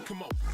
Come on.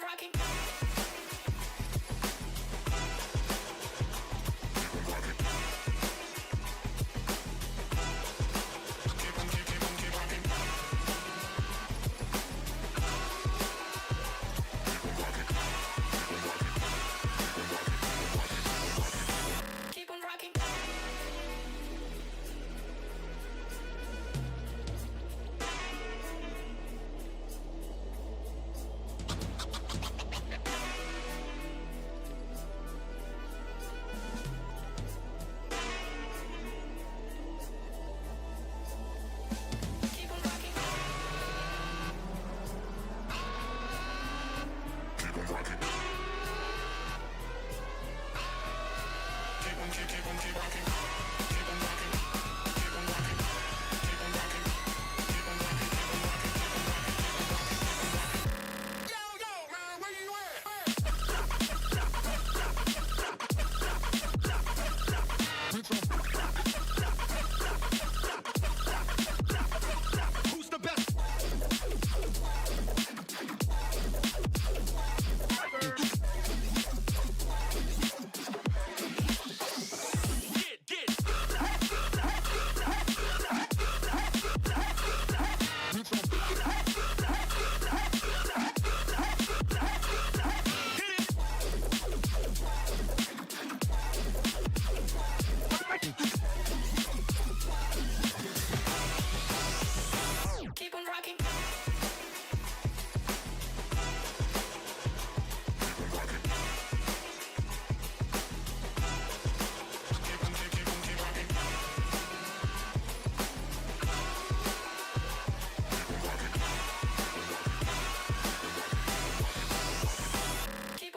rocking. Keep on rocking. Keep on rocking. Who's the best? Keep on rocking. Keep on rocking.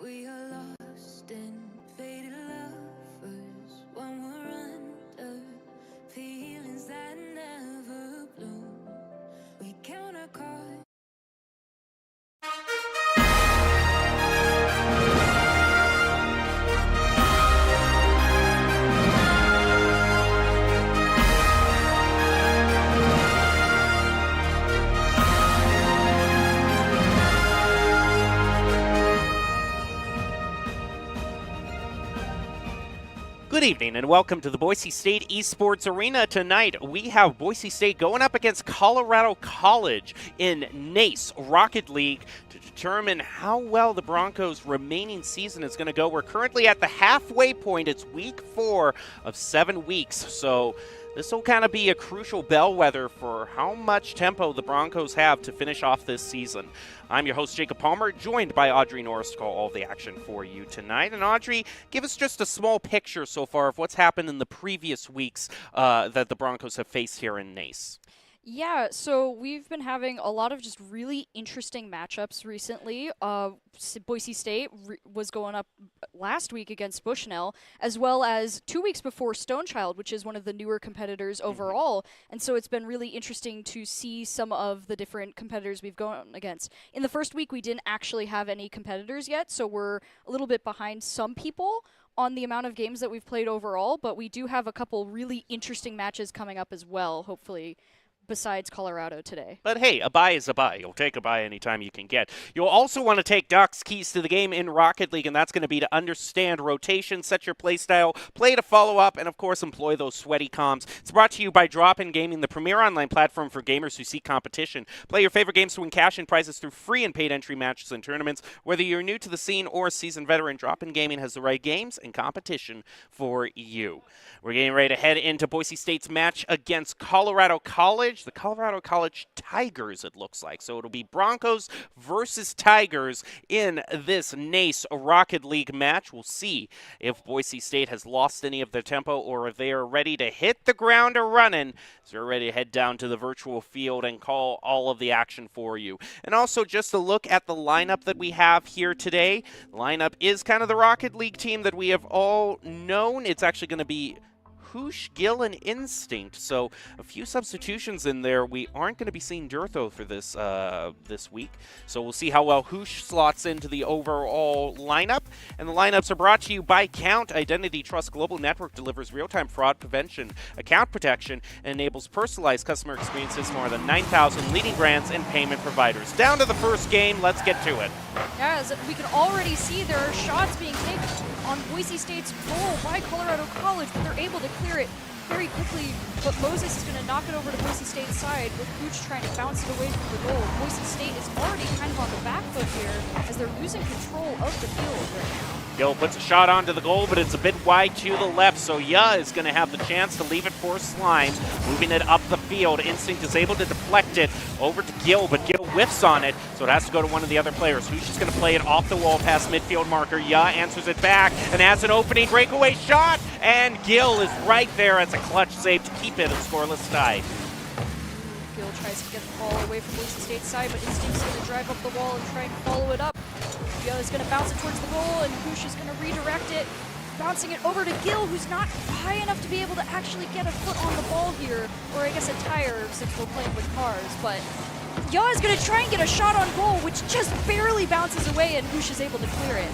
We are lost and faded lovers when we're under feelings that never bloom. We count our cards. Good evening and welcome to the Boise State Esports Arena. Tonight we have Boise State going up against Colorado College in NACE Rocket League to determine how well the Broncos' remaining season is going to go. We're currently at the halfway point. It's week 4 of 7 weeks, so this will kind of be a crucial bellwether for how much tempo the Broncos have to finish off this season. I'm your host, Jacob Palmer, joined by Audrey Norris to call all the action for you tonight. And Audrey, give us just a small picture so far of what's happened in the previous weeks that the Broncos have faced here in NACE. Yeah, so we've been having a lot of just really interesting matchups recently. Boise State was going up last week against Bushnell, as well as 2 weeks before Stonechild, which is one of the newer competitors overall. And so it's been really interesting to see some of the different competitors we've gone against. In the first week, we didn't actually have any competitors yet, so we're a little bit behind some people on the amount of games that we've played overall, but we do have a couple really interesting matches coming up as well, hopefully, besides Colorado today. But hey, a bye is a bye. You'll take a bye anytime you can get. You'll also want to take Doc's keys to the game in Rocket League, and that's going to be to understand rotation, set your play style, play to follow up, and of course employ those sweaty comms. It's brought to you by Drop-In Gaming, the premier online platform for gamers who seek competition. Play your favorite games to win cash and prizes through free and paid entry matches and tournaments. Whether you're new to the scene or a seasoned veteran, Drop-In Gaming has the right games and competition for you. We're getting ready to head into Boise State's match against Colorado College. The Colorado College Tigers, it looks like. So it'll be Broncos versus Tigers in this NACE Rocket League match. We'll see if Boise State has lost any of their tempo or if they are ready to hit the ground running. So they're ready to head down to the virtual field and call all of the action for you. And also just a look at the lineup that we have here today. The lineup is kind of the Rocket League team that we have all known. It's actually going to be Hoosh, Gill, and Instinct. So a few substitutions in there. We aren't going to be seeing Durtho for this this week. So we'll see how well Hoosh slots into the overall lineup. And the lineups are brought to you by Count. Identity Trust Global Network delivers real-time fraud prevention, account protection, and enables personalized customer experiences for more than 9,000 leading brands and payment providers. Down to the first game. Let's get to it. Yeah, as we can already see there are shots being taken on Boise State's goal by Colorado College, but they're able to clear it very quickly. But Moses is going to knock it over to Boise State's side with Hooch trying to bounce it away from the goal. Boise State is already kind of on the back foot here as they're losing control of the field right now. Gill puts a shot onto the goal, but it's a bit wide to the left, so Ya is going to have the chance to leave it for Slime. Moving it up the field. Instinct is able to deflect it over to Gill, but Gill whiffs on it, so it has to go to one of the other players. Who's just going to play it off the wall past midfield marker. Ya answers it back and has an opening breakaway shot, and Gill is right there as a clutch save to keep it a scoreless tie. Gill tries to get the ball away from Boise State's side, but Instinct's going to drive up the wall and try and follow it up. Ya is going to bounce it towards the goal, and Hoosh is going to redirect it, bouncing it over to Gill, who's not high enough to be able to actually get a foot on the ball here, or I guess a tire since we're playing with cars, but Ya is going to try and get a shot on goal, which just barely bounces away, and Hoosh is able to clear it.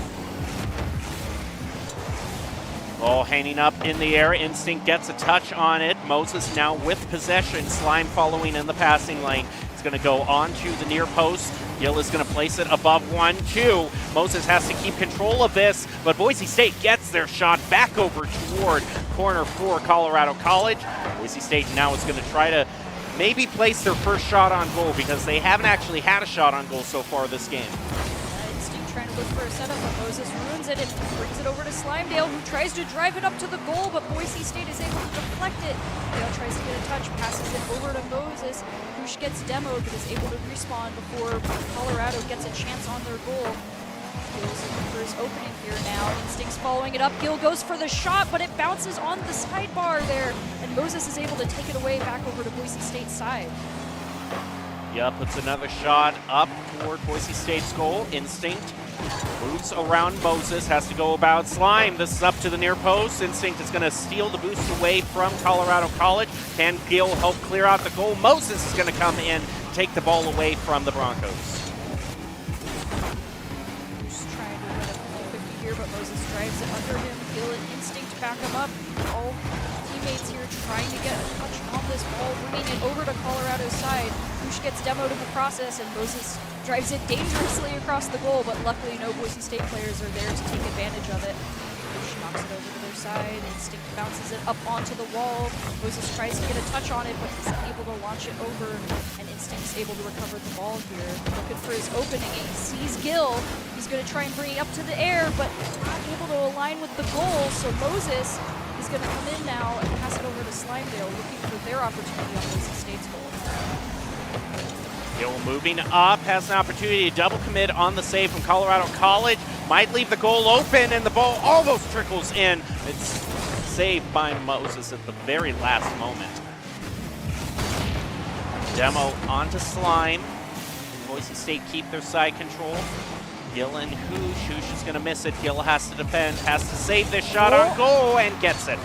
Ball hanging up in the air. Instinct gets a touch on it. Moses now with possession. Slime following in the passing lane. It's going to go on to the near post. Gill is going to place it above 1-2. Moses has to keep control of this, but Boise State gets their shot back over toward corner for Colorado College. Boise State now is going to try to maybe place their first shot on goal because they haven't actually had a shot on goal so far this game. Instinct trying to look for a setup, but Moses ruins it and brings it over to Slimedale, who tries to drive it up to the goal, but Boise State is able to deflect it. Dale tries to get a touch, passes it over to Moses. Hoosh gets demoed, but is able to respawn before Colorado gets a chance on their goal. Gill's looking for his opening here now. Instinct's following it up. Gill goes for the shot, but it bounces on the sidebar there, and Moses is able to take it away back over to Boise State's side. Yeah, puts another shot up toward Boise State's goal. Instinct moves around Moses, has to go about Slime. This is up to the near post. Instinct is going to steal the boost away from Colorado College. Can Gill help clear out the goal? Moses is going to come in, take the ball away from the Broncos. Just trying to win a 50-50 here, but Moses drives it under him. Gill and Instinct back him up. All teammates here trying to get a touch on this ball, bringing it over to Colorado's side. Hoosh gets demoed in the process, and Moses drives it dangerously across the goal, but luckily no Boise State players are there to take advantage of it. Hoosh knocks it over to their side. Instinct bounces it up onto the wall. Moses tries to get a touch on it, but he's able to launch it over, and Instinct's able to recover the ball here. Looking for his opening, and he sees Gill. He's going to try and bring it up to the air, but not able to align with the goal, so Moses is going to come in now and pass it over to Slimedale, looking for their opportunity on Boise State's goal. Gill moving up, has an opportunity to double commit on the save from Colorado College. Might leave the goal open, and the ball almost trickles in. It's saved by Moses at the very last moment. Demo onto Slime. Boise State keep their side control. Gill and Hoosh. Hoosh is going to miss it. Gill has to defend, has to save this shot on goal, and gets it.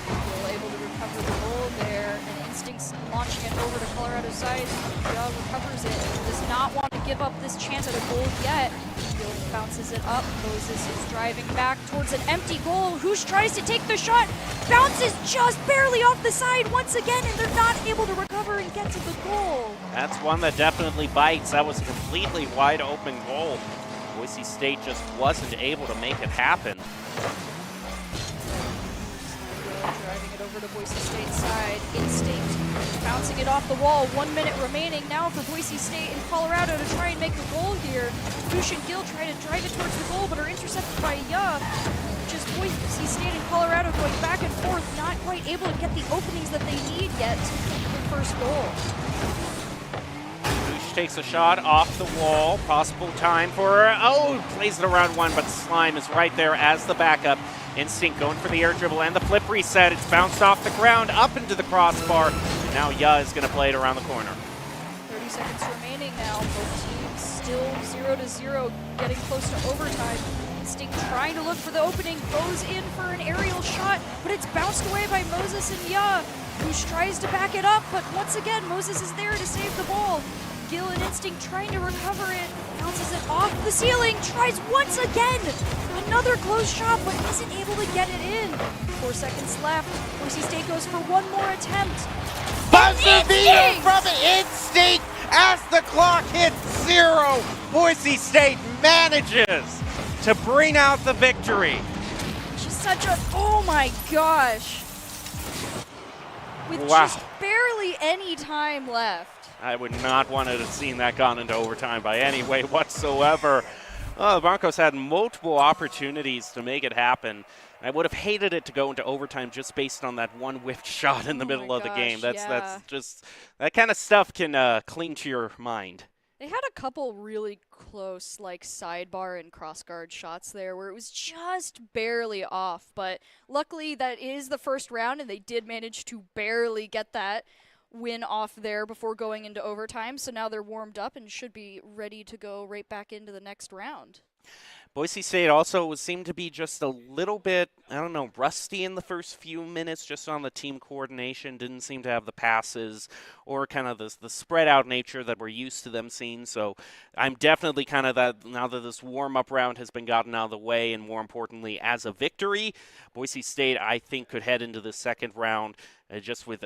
Gill able to recover the goal there, and Instinct's launching it over to Colorado's side. Gill recovers it, does not want to give up this chance at a goal yet. Gill bounces it up. Moses is driving back towards an empty goal. Hoosh tries to take the shot, bounces just barely off the side once again, and they're not able to recover and get to the goal. That's one that definitely bites. That was a completely wide open goal. Boise State just wasn't able to make it happen. Driving it over to Boise State's side. Instinct bouncing it off the wall. 1 minute remaining now for Boise State and Colorado to try and make a goal here. Hoosh and Gill try to drive it towards the goal, but are intercepted by Ya. Just Boise State and Colorado going back and forth, not quite able to get the openings that they need yet to get the first goal. Hoosh takes a shot off the wall. Possible time for, plays it around one, but Slime is right there as the backup. Instinct going for the air dribble and the flip reset. It's bounced off the ground, up into the crossbar. And now Ya is going to play it around the corner. 30 seconds remaining now. Both teams Still 0-0, getting close to overtime. Instinct trying to look for the opening, goes in for an aerial shot, but it's bounced away by Moses and Ya, who tries to back it up, but once again, Moses is there to save the ball. Gil and Instinct trying to recover it, bounces it off the ceiling, tries once again! Another close shot, but isn't able to get it in. 4 seconds left. Boise State goes for one more attempt. Buzzer beater Instinct! from Instinct as the clock hits 0. Boise State manages to bring out the victory. Just such a, oh my gosh. With Wow. just barely any time left. I would not want to have seen that gone into overtime by any way whatsoever. The Broncos had multiple opportunities to make it happen. I would have hated it to go into overtime just based on that one whiffed shot in the Oh middle my of the game. gosh, That's yeah. just, that kind of stuff can cling to your mind. They had a couple really close, like, sidebar and crossguard shots there where it was just barely off. But luckily, that is the first round, and they did manage to barely get that win off there before going into overtime. So now they're warmed up and should be ready to go right back into the next round. Boise State also seemed to be just a little bit, I don't know, rusty in the first few minutes just on the team coordination. Didn't seem to have the passes or kind of the spread out nature that we're used to them seeing. So I'm definitely kind of that, now that this warm-up round has been gotten out of the way, and more importantly, as a victory, Boise State, I think, could head into the second round just with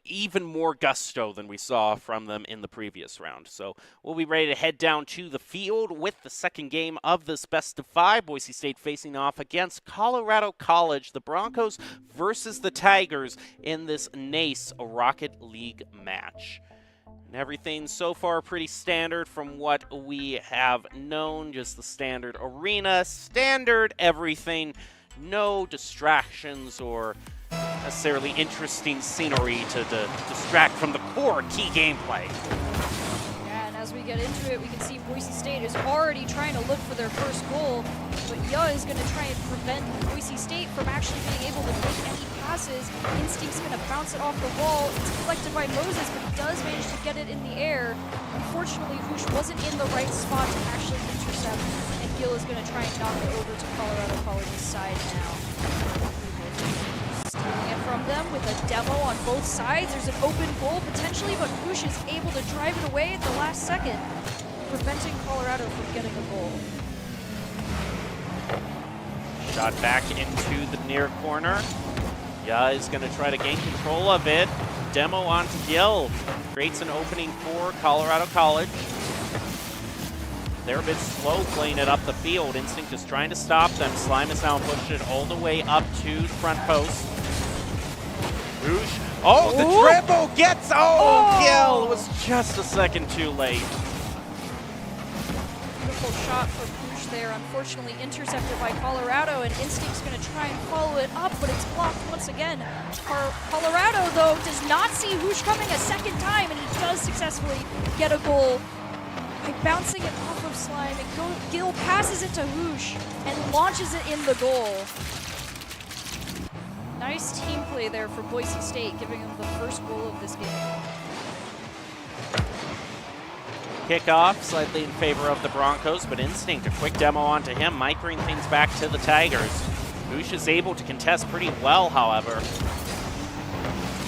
even more gusto than we saw from them in the previous round. So we'll be ready to head down to the field with the second game of this best of 5. Boise State facing off against Colorado College, the Broncos versus the Tigers in this NACE Rocket League match. And everything so far pretty standard from what we have known, just the standard arena, standard everything, no distractions or necessarily interesting scenery to distract from the core key gameplay. Yeah, and as we get into it, we can see Boise State is already trying to look for their first goal, but Ya is going to try and prevent Boise State from actually being able to make any passes. Instinct's going to bounce it off the wall. It's deflected by Moses, but he does manage to get it in the air. Unfortunately, Hoosh wasn't in the right spot to actually intercept, and Gil is going to try and knock it over to Colorado College's side now. Stealing it from them with a demo on both sides. There's an open goal potentially, but Hoosh is able to drive it away at the last second, preventing Colorado from getting a goal. Shot back into the near corner. Ya is going to try to gain control of it. Demo onto Gil. Creates an opening for Colorado College. They're a bit slow playing it up the field. Instinct is trying to stop them. Slime is now pushed it all the way up to the front post. Hoosh. Oh, the dribble gets, Gil. It was just a second too late. Beautiful shot from Hoosh there, unfortunately intercepted by Colorado, and Instinct's going to try and follow it up, but it's blocked once again. Colorado, though, does not see Hoosh coming a second time, and he does successfully get a goal by bouncing it off of Slime, and Gil passes it to Hoosh and launches it in the goal. Nice team play there for Boise State, giving them the first goal of this game. Kickoff slightly in favor of the Broncos, but Instinct, a quick demo onto him, might bring things back to the Tigers. Hoosh is able to contest pretty well, however.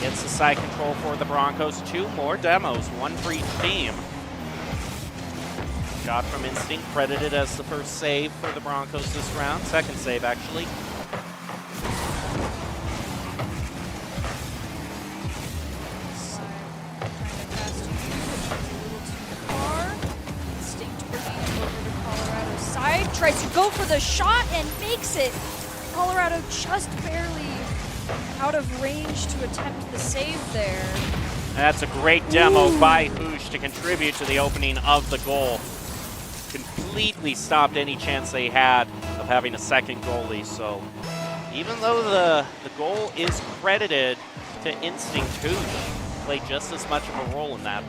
Gets the side control for the Broncos. 2 more demos, 1 for each team. Shot from Instinct, credited as the first save for the Broncos this round. Second save, actually. Tries to go for the shot and makes it. Colorado just barely out of range to attempt the save there. That's a great demo by Hoosh to contribute to the opening of the goal. Completely stopped any chance they had of having a second goalie. So even though the goal is credited to Instinct, Hoosh played just as much of a role in that.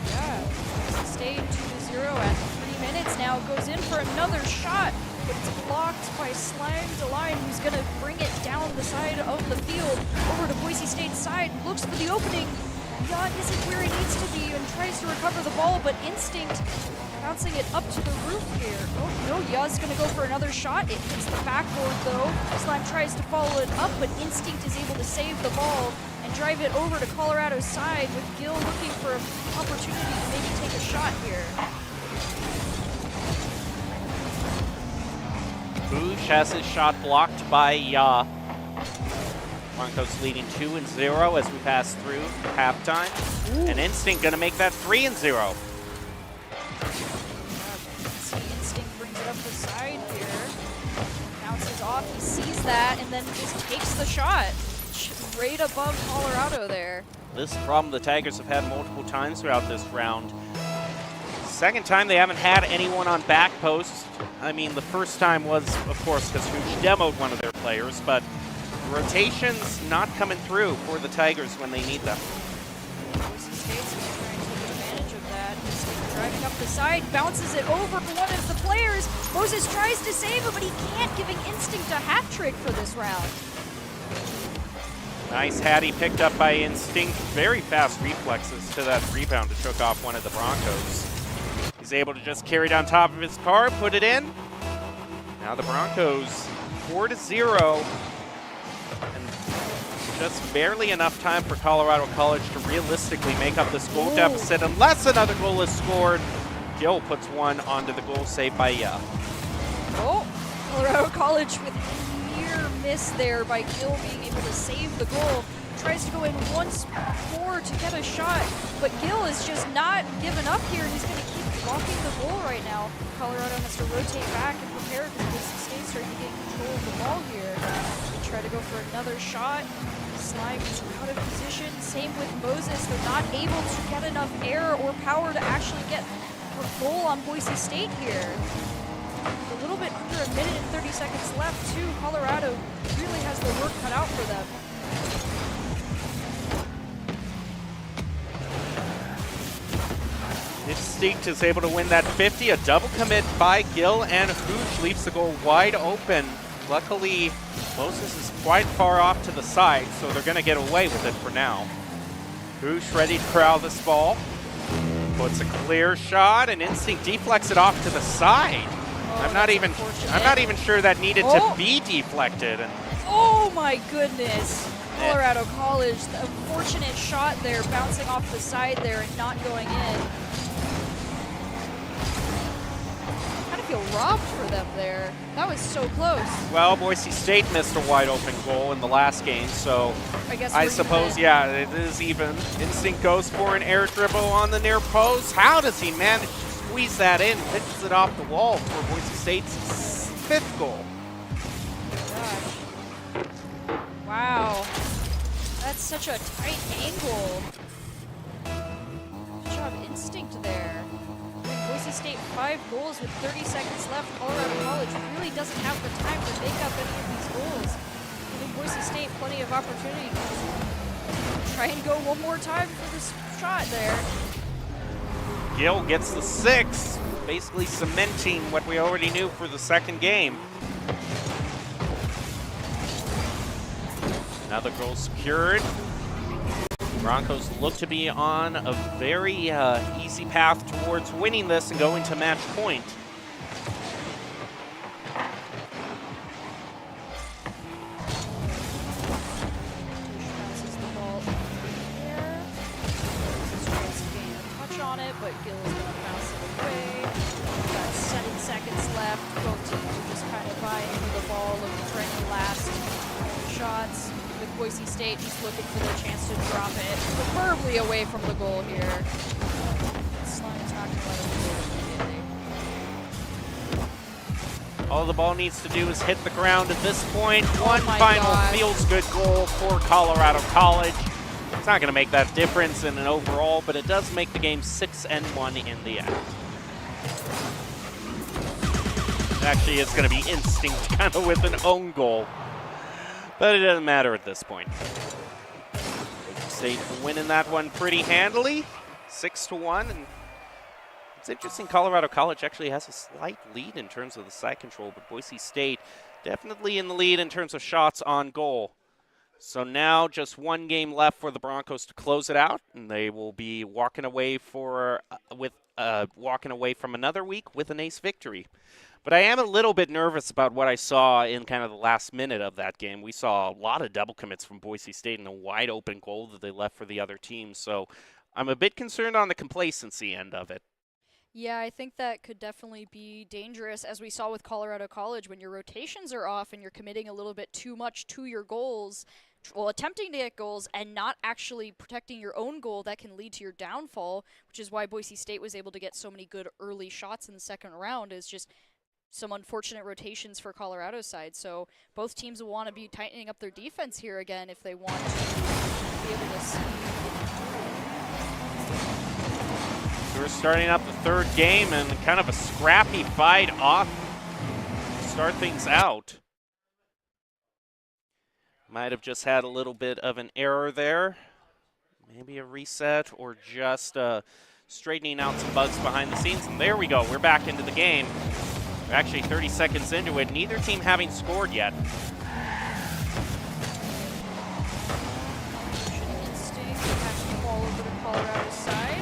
Yeah, stayed 2-0 at 3 minutes now. Goes in for another shot, but it's blocked by Slime DeLine, who's going to bring it down the side of the field over to Boise State's side. Looks for the opening. Ya isn't where he needs to be and tries to recover the ball, but Instinct Bouncing it up to the roof here. Oh no, Yuz gonna go for another shot. It hits the backboard though. Slime tries to follow it up, but Instinct is able to save the ball and drive it over to Colorado's side, with Gil looking for an opportunity to maybe take a shot here. Boosh has his shot blocked by Ya. Broncos leading 2-0 as we pass through halftime. Ooh. And Instinct gonna make that 3-0. See, Instinct brings it up the side here. Bounces off, he sees that, and then just takes the shot. Right above Colorado there. This is a problem the Tigers have had multiple times throughout this round. Second time they haven't had anyone on back post. I mean, the first time was, of course, because Hooch demoed one of their players, but rotations not coming through for the Tigers when they need them. Boise State's going to try and take advantage of that. Instinct driving up the side, bounces it over to one of the players. Moses tries to save it, but he can't, giving Instinct a hat trick for this round. Nice Hattie picked up by Instinct. Very fast reflexes to that rebound to choke off one of the Broncos. He's able to just carry down top of his car, put it in. Now the Broncos 4-0. And just barely enough time for Colorado College to realistically make up this goal deficit unless another goal is scored. Gil puts one onto the goal saved by Ya. Oh, Colorado College with a near miss there by Gil being able to save the goal. Tries to go in once more to get a shot, but Gil is just not giving up here. He's going to keep blocking the goal right now. Colorado has to rotate back and prepare because Boise State's starting to get control of the ball here. They try to go for another shot. Slime is out of position. Same with Moses. They're not able to get enough air or power to actually get a goal on Boise State here. A little bit under a minute and 30 seconds left too. Colorado really has their work cut out for them. Instinct is able to win that 50. A double commit by Gil, and Hooch leaves the goal wide open. Luckily, Moses is quite far off to the side, so they're going to get away with it for now. Hooch ready to corral this ball. Puts a clear shot, and Instinct deflects it off to the side. Oh, I'm not even sure that needed to be deflected. And oh my goodness. Colorado College, a fortunate shot there, bouncing off the side there and not going in. Kind of feel robbed for them there. That was so close. well, Boise State missed a wide open goal in the last game, so I suppose, yeah, it is even. Instinct goes for an air dribble on the near post. How does he manage to squeeze that in? Pitches it off the wall for Boise State's 5th goal. Gosh. Wow. That's such a tight angle. Good job, Instinct there. Boise State 5 goals with 30 seconds left. Colorado College really doesn't have the time to make up any of these goals. Giving Boise State plenty of opportunity to try and go one more time for this shot there. Gil gets the 6, basically cementing what we already knew for the second game. Another goal secured. Broncos look to be on a very easy path towards winning this and going to match point. Passes the ball here. Moses tries to gain a touch on it, but Gil is going to bounce it away. Got 7 seconds left. Both teams are just kind of buying for the ball, looking for any last shots. With Boise State just looking for their chance to drop it, preferably away from the goal here. Slime's not going to let him do it immediately. All the ball needs to do is hit the ground at this point. One my final gosh. feels-good goal for Colorado College. It's not going to make that difference in an overall, but it does make the game 6-1 in the end. Actually, it's going to be Instinct kind of with an own goal. But it doesn't matter at this point. Boise State winning that one pretty handily, 6-1. And it's interesting, Colorado College actually has a slight lead in terms of the side control, but Boise State definitely in the lead in terms of shots on goal. So now just one game left for the Broncos to close it out, and they will be walking away with walking away from another week with an ace victory. But I am a little bit nervous about what I saw in kind of the last minute of that game. We saw a lot of double commits from Boise State and a wide open goal that they left for the other team. So I'm a bit concerned on the complacency end of it. Yeah, I think that could definitely be dangerous, as we saw with Colorado College. When your rotations are off and you're committing a little bit too much to your goals, well, attempting to get goals and not actually protecting your own goal, that can lead to your downfall, which is why Boise State was able to get so many good early shots in the second round, is just some unfortunate rotations for Colorado's side. So both teams will want to be tightening up their defense here again if they want to be able to see. So we're starting up the third game and kind of a scrappy fight off to start things out. Might have just had a little bit of an error there. Maybe a reset or just straightening out some bugs behind the scenes. And there we go. We're back into the game. We're actually 30 seconds into it. Neither team having scored yet. Instinct passing the ball over to Colorado's side.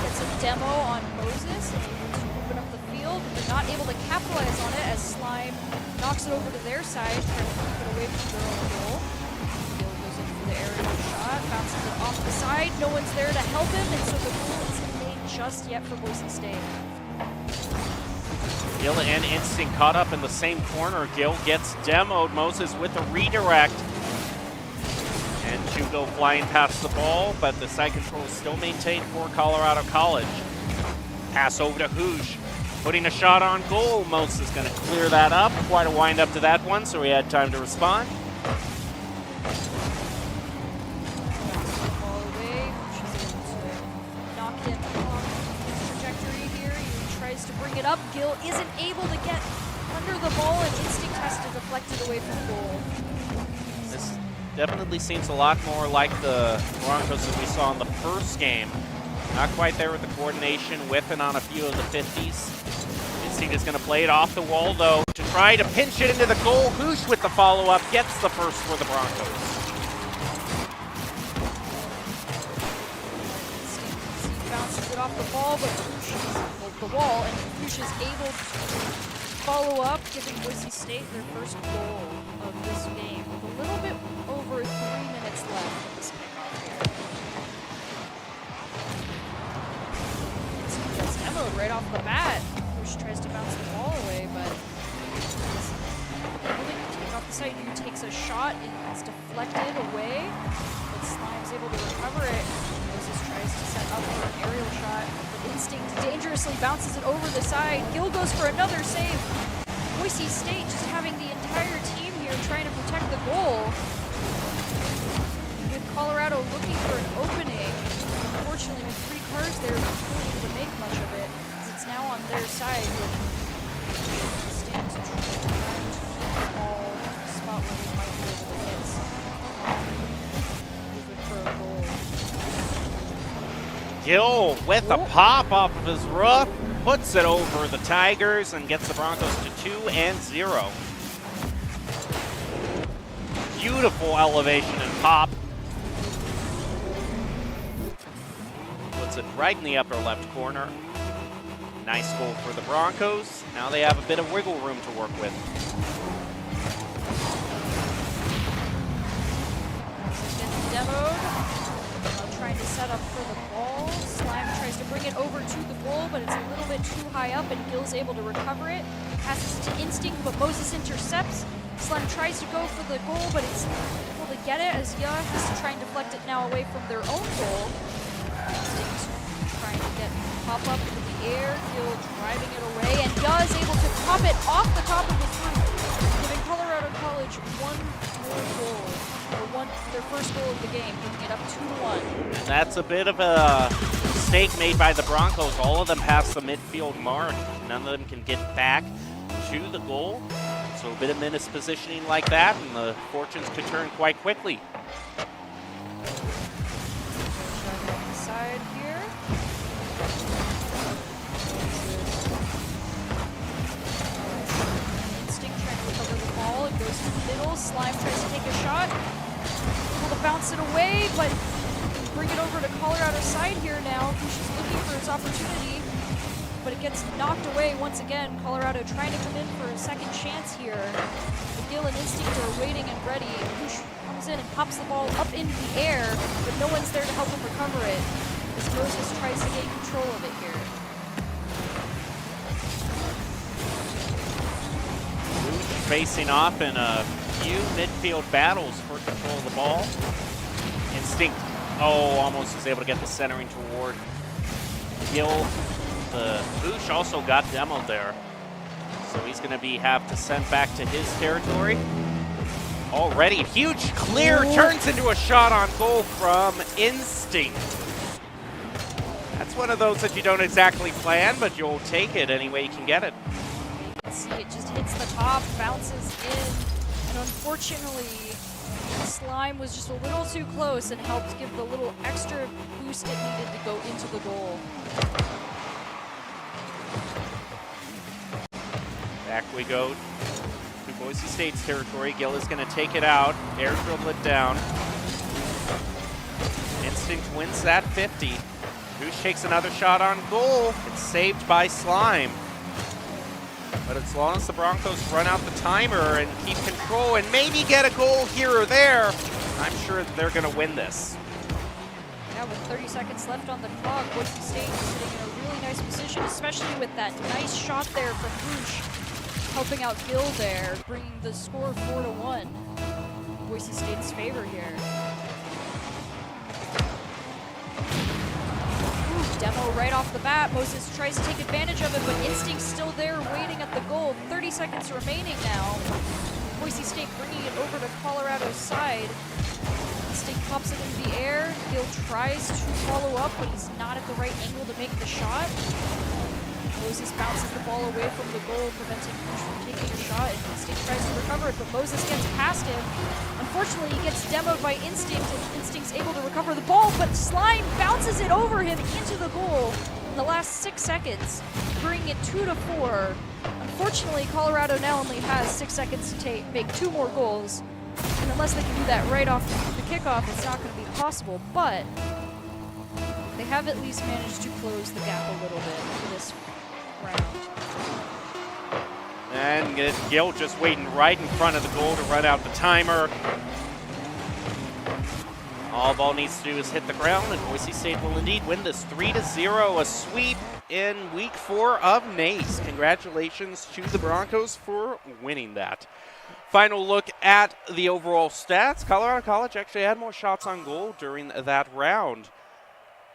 Gets a demo on Moses and able to open up the field, but not able to capitalize on it as Slime knocks it over to their side, trying to keep it away from their own goal. Gill goes in for the aerial shot, bounces it off the side. No one's there to help him, and so the goal isn't made just yet for Boise State. Gill and Instinct caught up in the same corner. Gill gets demoed. Moses with a redirect. And Jugo flying past the ball, but the side control is still maintained for Colorado College. Pass over to Hoosh, putting a shot on goal. Moses is going to clear that up. Quite a wind up to that one, so he had time to respond. Ball away. She's able to knock him off his trajectory here. He tries to bring it up. Gill isn't able to get under the ball, and Instinct has to deflect it away from goal. This definitely seems a lot more like the Broncos that we saw in the first game. Not quite there with the coordination, whiffing on a few of the 50s. Instinct is going to play it off the wall, though, to try to pinch it into the goal. Hoosh with the follow-up gets the first for the Broncos. Instinct bounces it off the ball, but Hoosh is the wall, and Hoosh is able to follow up, giving Boise State their first goal of this game with a little bit over 3 minutes left in this kickoff here. Instinct gets demoed right off the bat. Hoosh tries to bounce the ball away, but he's able to take off the side. He takes a shot and it's deflected away, but Slime's able to recover it. Moses tries to set up for an aerial shot, but Instinct dangerously bounces it over the side. Gill goes for another save. Boise State just having the entire team here trying to protect the goal. With Colorado looking for an opening, unfortunately with 3 cars there, they're not really able to make much of it, as it's now on their side with Instinct trying to keep the ball in a spot where they might be able to get moving for a goal. Gill with a pop off of his roof, puts it over the Tigers and gets the Broncos to 2-0. Beautiful elevation and pop. Puts it right in the upper left corner. Nice goal for the Broncos. Now they have a bit of wiggle room to work with. Gets demoed. Trying to set up for the ball. Slime tries to bring it over to the goal, but it's a little bit too high up, and Gill's able to recover it. Passes to Instinct, but Moses intercepts. Slime tries to go for the goal, but it's able to get it as Ya has to try and deflect it now away from their own goal. Instinct trying to get pop up into the air. Gill driving it away, and Ya is able to pop it off the top of his roof, giving Colorado College one more goal. Their first goal of the game, bringing it up 2-1. And that's a bit of a mistake made by the Broncos. All of them pass the midfield mark. None of them can get back to the goal. So a bit of mispositioning like that, and the fortunes could turn quite quickly. Driving on the side here. Instinct trying to recover the ball. It goes to the middle. Slime tries to take a shot. Able to bounce it away, but bring it over to Colorado's side here now. Who's just looking for his opportunity, but it gets knocked away once again. Colorado trying to come in for a second chance here. Gill and Instinct are waiting and ready. Whoosh comes in and pops the ball up into the air, but no one's there to help him recover it as Moses tries to gain control of it here. Facing off in a few midfield battles for control of the ball. Instinct, almost was able to get the centering toward Gill. The Boosh also got demoed there. So he's going to have to send back to his territory. Already, huge clear turns into a shot on goal from Instinct. That's one of those that you don't exactly plan, but you'll take it any way you can get it. See, it just hits the top, bounces in, and unfortunately, Slime was just a little too close and helped give the little extra boost it needed to go into the goal. Back we go to Boise State's territory. Gill is going to take it out, air dribble it down. Instinct wins that 50. Boosh takes another shot on goal. It's saved by Slime. But as long as the Broncos run out the timer and keep control and maybe get a goal here or there, I'm sure they're going to win this. Yeah, with 30 seconds left on the clock, Boise State is sitting in a really nice position, especially with that nice shot there from Boosh, helping out Gill there, bringing the score 4-1. Boise State's favor here. Demo right off the bat. Moses tries to take advantage of it, but Instinct's still there waiting at the goal. 30 seconds remaining now. Boise State bringing it over to Colorado's side. Instinct pops it into the air. Gill tries to follow up, but he's not at the right angle to make the shot. Moses bounces the ball away from the goal, preventing Bush from taking a shot, and Instinct tries to recover it, but Moses gets past him. Unfortunately, he gets demoed by Instinct, and Instinct's able to recover the ball, but Slime bounces it over him into the goal in the last 6 seconds, bringing it 2-4. Unfortunately, Colorado now only has 6 seconds to make 2 more goals, and unless they can do that right off the kickoff, it's not going to be possible, but they have at least managed to close the gap a little bit for this round. And Gill just waiting right in front of the goal to run out the timer. All ball needs to do is hit the ground, and Boise State will indeed win this 3-0, a sweep in week 4 of NACE. Congratulations to the Broncos for winning that. Final look at the overall stats. Colorado College actually had more shots on goal during that round.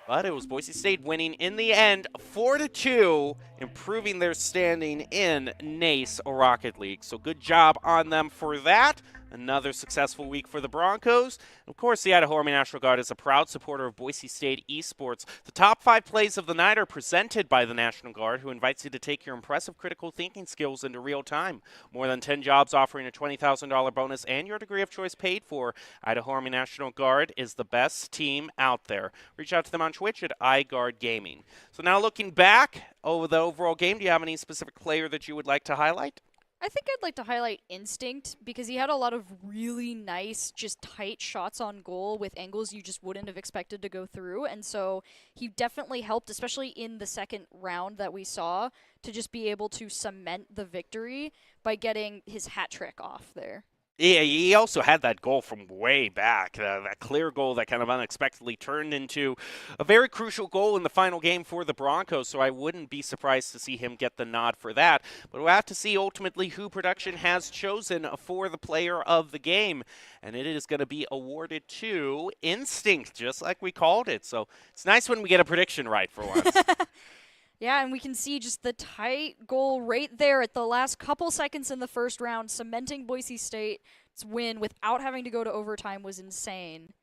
But it was Boise State winning in the end 4-2, improving their standing in NACE Rocket League. So good job on them for that. Another successful week for the Broncos. Of course, the Idaho Army National Guard is a proud supporter of Boise State esports. The top 5 plays of the night are presented by the National Guard, who invites you to take your impressive critical thinking skills into real time. More than 10 jobs offering a $20,000 bonus and your degree of choice paid for. Idaho Army National Guard is the best team out there. Reach out to them on Twitch at iGuard Gaming. So now looking back over the overall game, do you have any specific player that you would like to highlight? I think I'd like to highlight Instinct because he had a lot of really nice, just tight shots on goal with angles you just wouldn't have expected to go through. And so he definitely helped, especially in the second round that we saw, to just be able to cement the victory by getting his hat trick off there. Yeah, he also had that goal from way back, that clear goal that kind of unexpectedly turned into a very crucial goal in the final game for the Broncos, so I wouldn't be surprised to see him get the nod for that. But we'll have to see ultimately who production has chosen for the player of the game, and it is going to be awarded to Instinct, just like we called it. So it's nice when we get a prediction right for once. Yeah, and we can see just the tight goal right there at the last couple seconds in the first round, cementing Boise State's win without having to go to overtime was insane.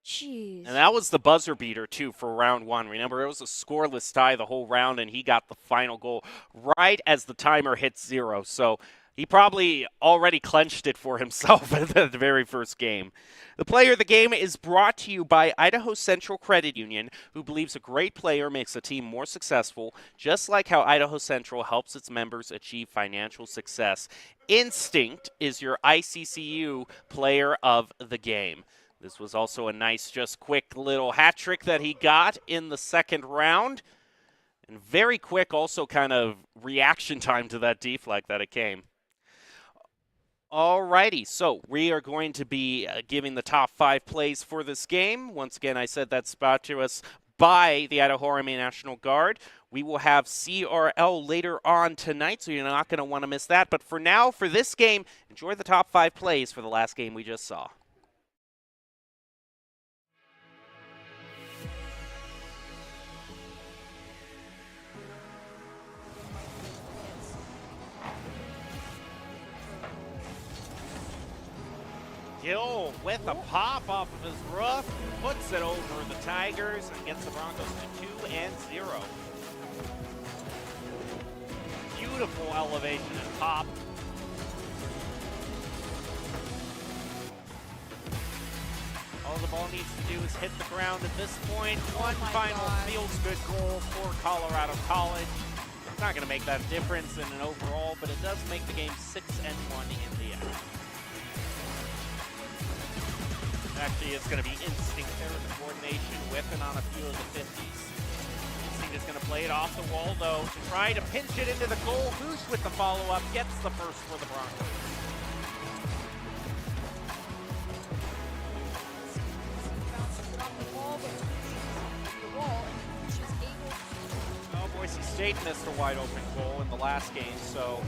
Jeez. And that was the buzzer beater, too, for round 1. Remember, it was a scoreless tie the whole round, and he got the final goal right as the timer hit 0. So he probably already clenched it for himself at the very first game. The player of the game is brought to you by Idaho Central Credit Union, who believes a great player makes a team more successful, just like how Idaho Central helps its members achieve financial success. Instinct is your ICCU player of the game. This was also a nice, just quick little hat trick that he got in the second round. And very quick also kind of reaction time to that deflect that it came. Alrighty, so we are going to be giving the top 5 plays for this game. Once again, I said that's brought to us by the Idaho Army National Guard. We will have CRL later on tonight, so you're not going to want to miss that. But for now, for this game, enjoy the top 5 plays for the last game we just saw. Gill with a pop off of his roof, puts it over the Tigers and gets the Broncos to 2-0. Beautiful elevation and pop. All the ball needs to do is hit the ground at this point. One final feels good goal for Colorado College. It's not going to make that difference in an overall, but it does make the game 6-1 in the end. Actually, it's going to be Instinct there with the coordination, whipping on a few of the 50s. Instinct is going to play it off the wall, though, to try to pinch it into the goal. Who's with the follow-up, gets the first for the Broncos. Well, Boise State missed a wide-open goal in the last game, so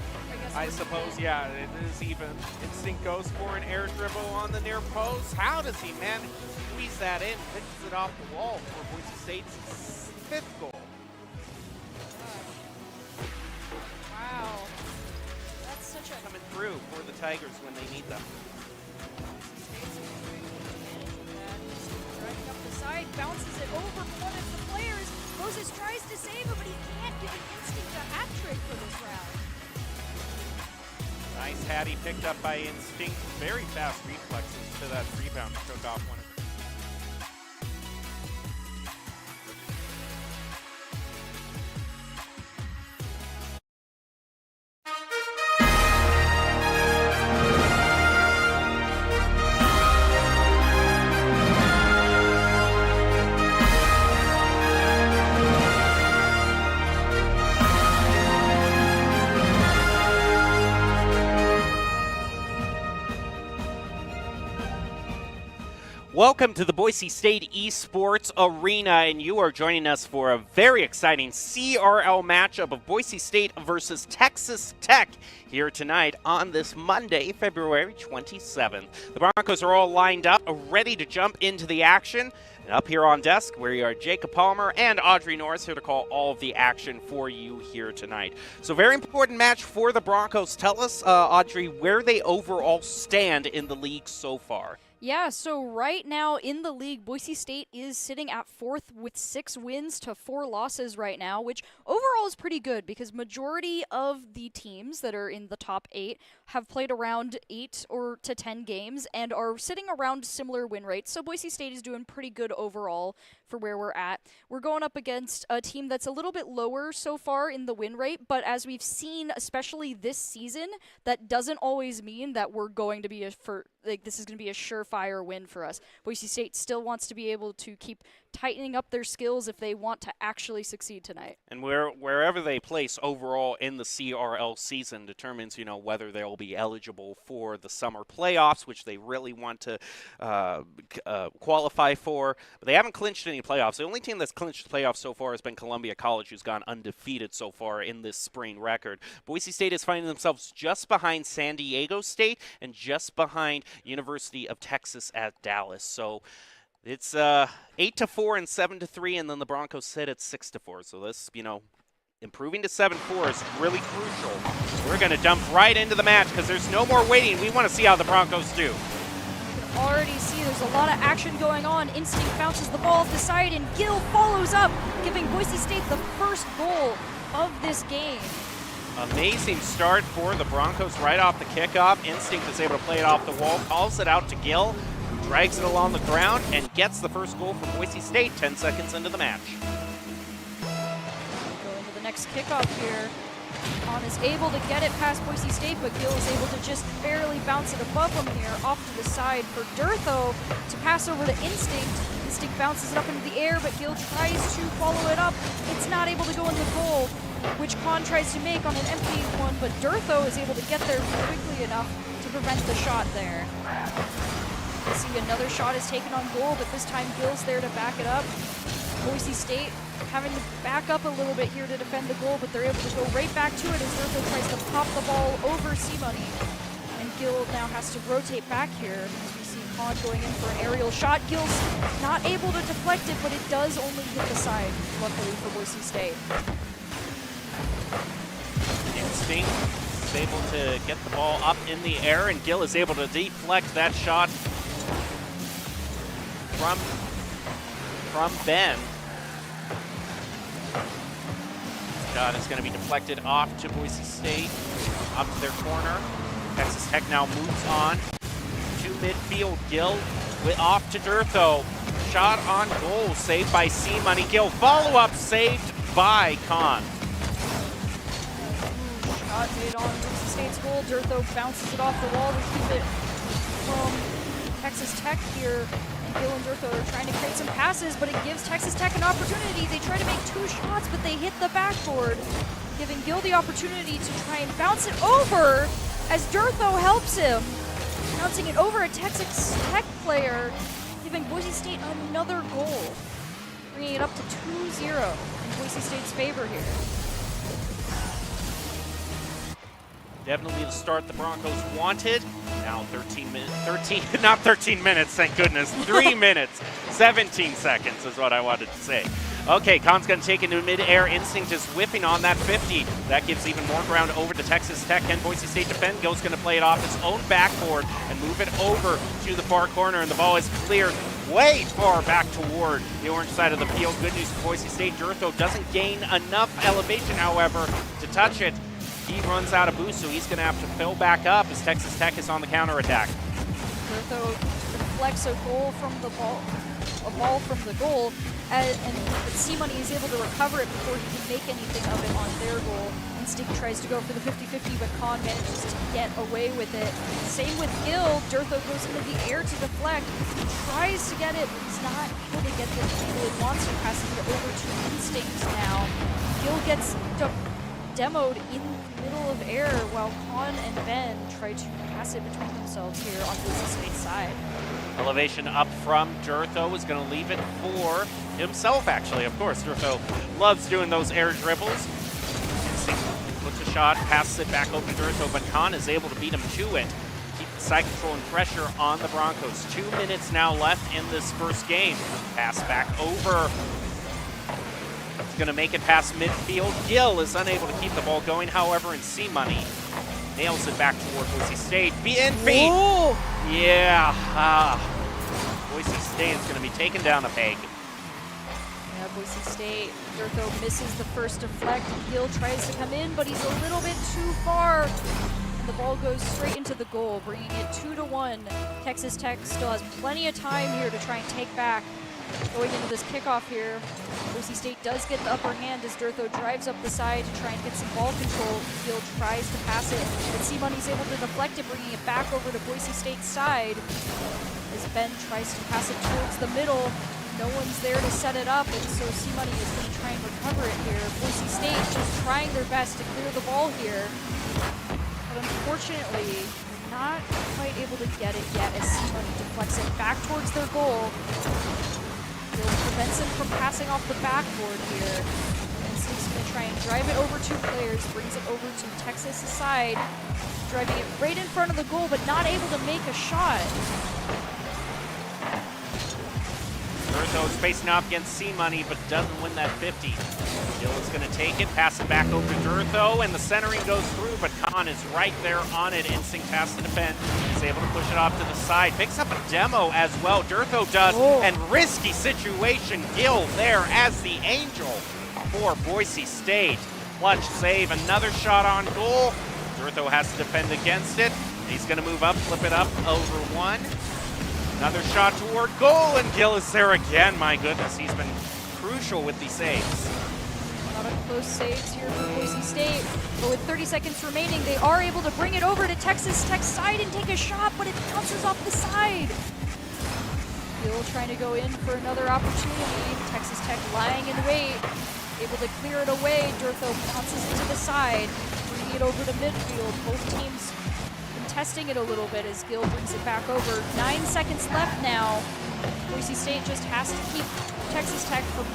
I suppose, yeah, it is even. Instinct goes for an air dribble on the near post. How does he manage to squeeze that in? Pitches it off the wall for Boise State's 5th goal. Wow. That's such a... Coming through for the Tigers when they need them. Driving up the side, bounces it over one of the players. Moses tries to save him, but he can't give an Instinct a hat trick for this round. Nice hattie picked up by Instinct. Very fast reflexes to that rebound. Took off one of them. Welcome to the Boise State Esports Arena, and you are joining us for a very exciting CRL matchup of Boise State versus Texas Tech here tonight on this Monday, February 27th. The Broncos are all lined up, ready to jump into the action. And up here on desk, we are Jacob Palmer and Audrey Norris here to call all of the action for you here tonight. So very important match for the Broncos. Tell us, Audrey, where they overall stand in the league so far. Yeah, so right now in the league, Boise State is sitting at 4th with 6 wins to 4 losses right now, which overall is pretty good because majority of the teams that are in the top 8 have played around 8 or to 10 games and are sitting around similar win rates. So Boise State is doing pretty good overall for where we're at. We're going up against a team that's a little bit lower so far in the win rate, but as we've seen, especially this season, that doesn't always mean that we're going to be this is going to be a surefire win for us. Boise State still wants to be able to keep tightening up their skills if they want to actually succeed tonight. And wherever they place overall in the CRL season determines, whether they'll be eligible for the summer playoffs, which they really want to qualify for. But they haven't clinched any playoffs. The only team that's clinched the playoffs so far has been Columbia College, who's gone undefeated so far in this spring record. Boise State is finding themselves just behind San Diego State and just behind University of Texas at Dallas. So it's 8-4 and 7-3, and then the Broncos sit at 6-4. So this, improving to 7-4 is really crucial. We're going to jump right into the match because there's no more waiting. We want to see how the Broncos do. You can already see there's a lot of action going on. Instinct bounces the ball off the side, and Gill follows up, giving Boise State the first goal of this game. Amazing start for the Broncos right off the kickoff. Instinct is able to play it off the wall, calls it out to Gill, who drags it along the ground and gets the first goal for Boise State 10 seconds into the match. Go into the next kickoff here. Con is able to get it past Boise State, but Gil is able to just barely bounce it above him here, off to the side for Durtho to pass over to Instinct. Instinct bounces it up into the air, but Gil tries to follow it up. It's not able to go in the goal, which Con tries to make on an empty one, but Durtho is able to get there quickly enough to prevent the shot there. We see another shot is taken on goal, but this time Gil's there to back it up. Boise State having to back up a little bit here to defend the goal, but they're able to go right back to it as Durtho tries to pop the ball over C-Money. And Gil now has to rotate back here as we see Con going in for an aerial shot. Gil's not able to deflect it, but it does only hit the side, luckily for Boise State. Instinct is able to get the ball up in the air, and Gil is able to deflect that shot from Ben. Shot is going to be deflected off to Boise State, up to their corner. Texas Tech now moves on to midfield. Gil off to Durtho. Shot on goal, saved by C-Money. Gil follow-up, saved by Con. Shot made on Boise State's goal. Durtho bounces it off the wall to keep it from Texas Tech here. And Gil and Durtho are trying to create some passes, but it gives Texas Tech an opportunity. They try to make 2 shots, but they hit the backboard, giving Gil the opportunity to try and bounce it over as Durtho helps him. Bouncing it over a Texas Tech player, giving Boise State another goal, bringing it up to 2-0 in Boise State's favor here. Definitely the start the Broncos wanted. Now 13 minutes, thank goodness. 3 minutes, 17 seconds is what I wanted to say. Okay, Con's going to take into mid-air. Instinct is whipping on that 50. That gives even more ground over to Texas Tech. Can Boise State defend? Gil's going to play it off his own backboard and move it over to the far corner, and the ball is cleared way far back toward the orange side of the field. Good news for Boise State. Durtho doesn't gain enough elevation, however, to touch it. He runs out of boost, so he's going to have to fill back up as Texas Tech is on the counterattack. Durtho deflects a ball from the goal, and C-Money is able to recover it before he can make anything of it on their goal. Instinct tries to go for the 50-50, but Con manages to get away with it. Same with Gil. Durtho goes into the air to deflect. He tries to get it, but he's not able to get the angle it wants to. Passes it over to Instinct now. Gil gets demoed in the middle of air while Con and Ben try to pass it between themselves here on Boise State's side. Elevation up from Durtho is going to leave it for himself, actually. Of course, Durtho loves doing those air dribbles. Instinct puts a shot, passes it back over to Durtho, but Con is able to beat him to it. Keep the side control and pressure on the Broncos. 2 minutes now left in this first game. Pass back over. Going to make it past midfield. Gil is unable to keep the ball going, however, and C-Money nails it back toward Boise State. BNB! Yeah. Boise State is going to be taken down a peg. Yeah, Boise State. Durtho misses the first deflect. Gil tries to come in, but he's a little bit too far. And the ball goes straight into the goal, bringing it 2-1. Texas Tech still has plenty of time here to try and take back. Going into this kickoff here, Boise State does get the upper hand as Durtho drives up the side to try and get some ball control. Gil tries to pass it, but C-Money's able to deflect it, bringing it back over to Boise State's side. As Ben tries to pass it towards the middle, no one's there to set it up, and so C-Money is going to try and recover it here. Boise State just trying their best to clear the ball here, but unfortunately, not quite able to get it yet as C-Money deflects it back towards their goal. Prevents him from passing off the backboard here. And so he's going to try and drive it over 2 players, brings it over to Texas' side, driving it right in front of the goal, but not able to make a shot. Durtho is facing off against C-Money, but doesn't win that 50. Gil is going to take it, pass it back over to Durtho, and the centering goes through, but Con is right there on it. Instinct has to defend. He's able to push it off to the side. Picks up a demo as well. Durtho does, and risky situation. Gil there as the angel for Boise State. Clutch save, another shot on goal. Durtho has to defend against it. He's going to move up, flip it up over 1. Another shot toward goal, and Gil is there again. My goodness, he's been crucial with these saves. Not of close saves here for Boise State. But with 30 seconds remaining, they are able to bring it over to Texas Tech's side and take a shot, but it bounces off the side. Gill trying to go in for another opportunity. Texas Tech lying in wait, able to clear it away. Durtho bounces it to the side, bringing it over to midfield. Both teams contesting it a little bit as Gill brings it back over. 9 seconds left now. Boise State just has to keep Texas Tech from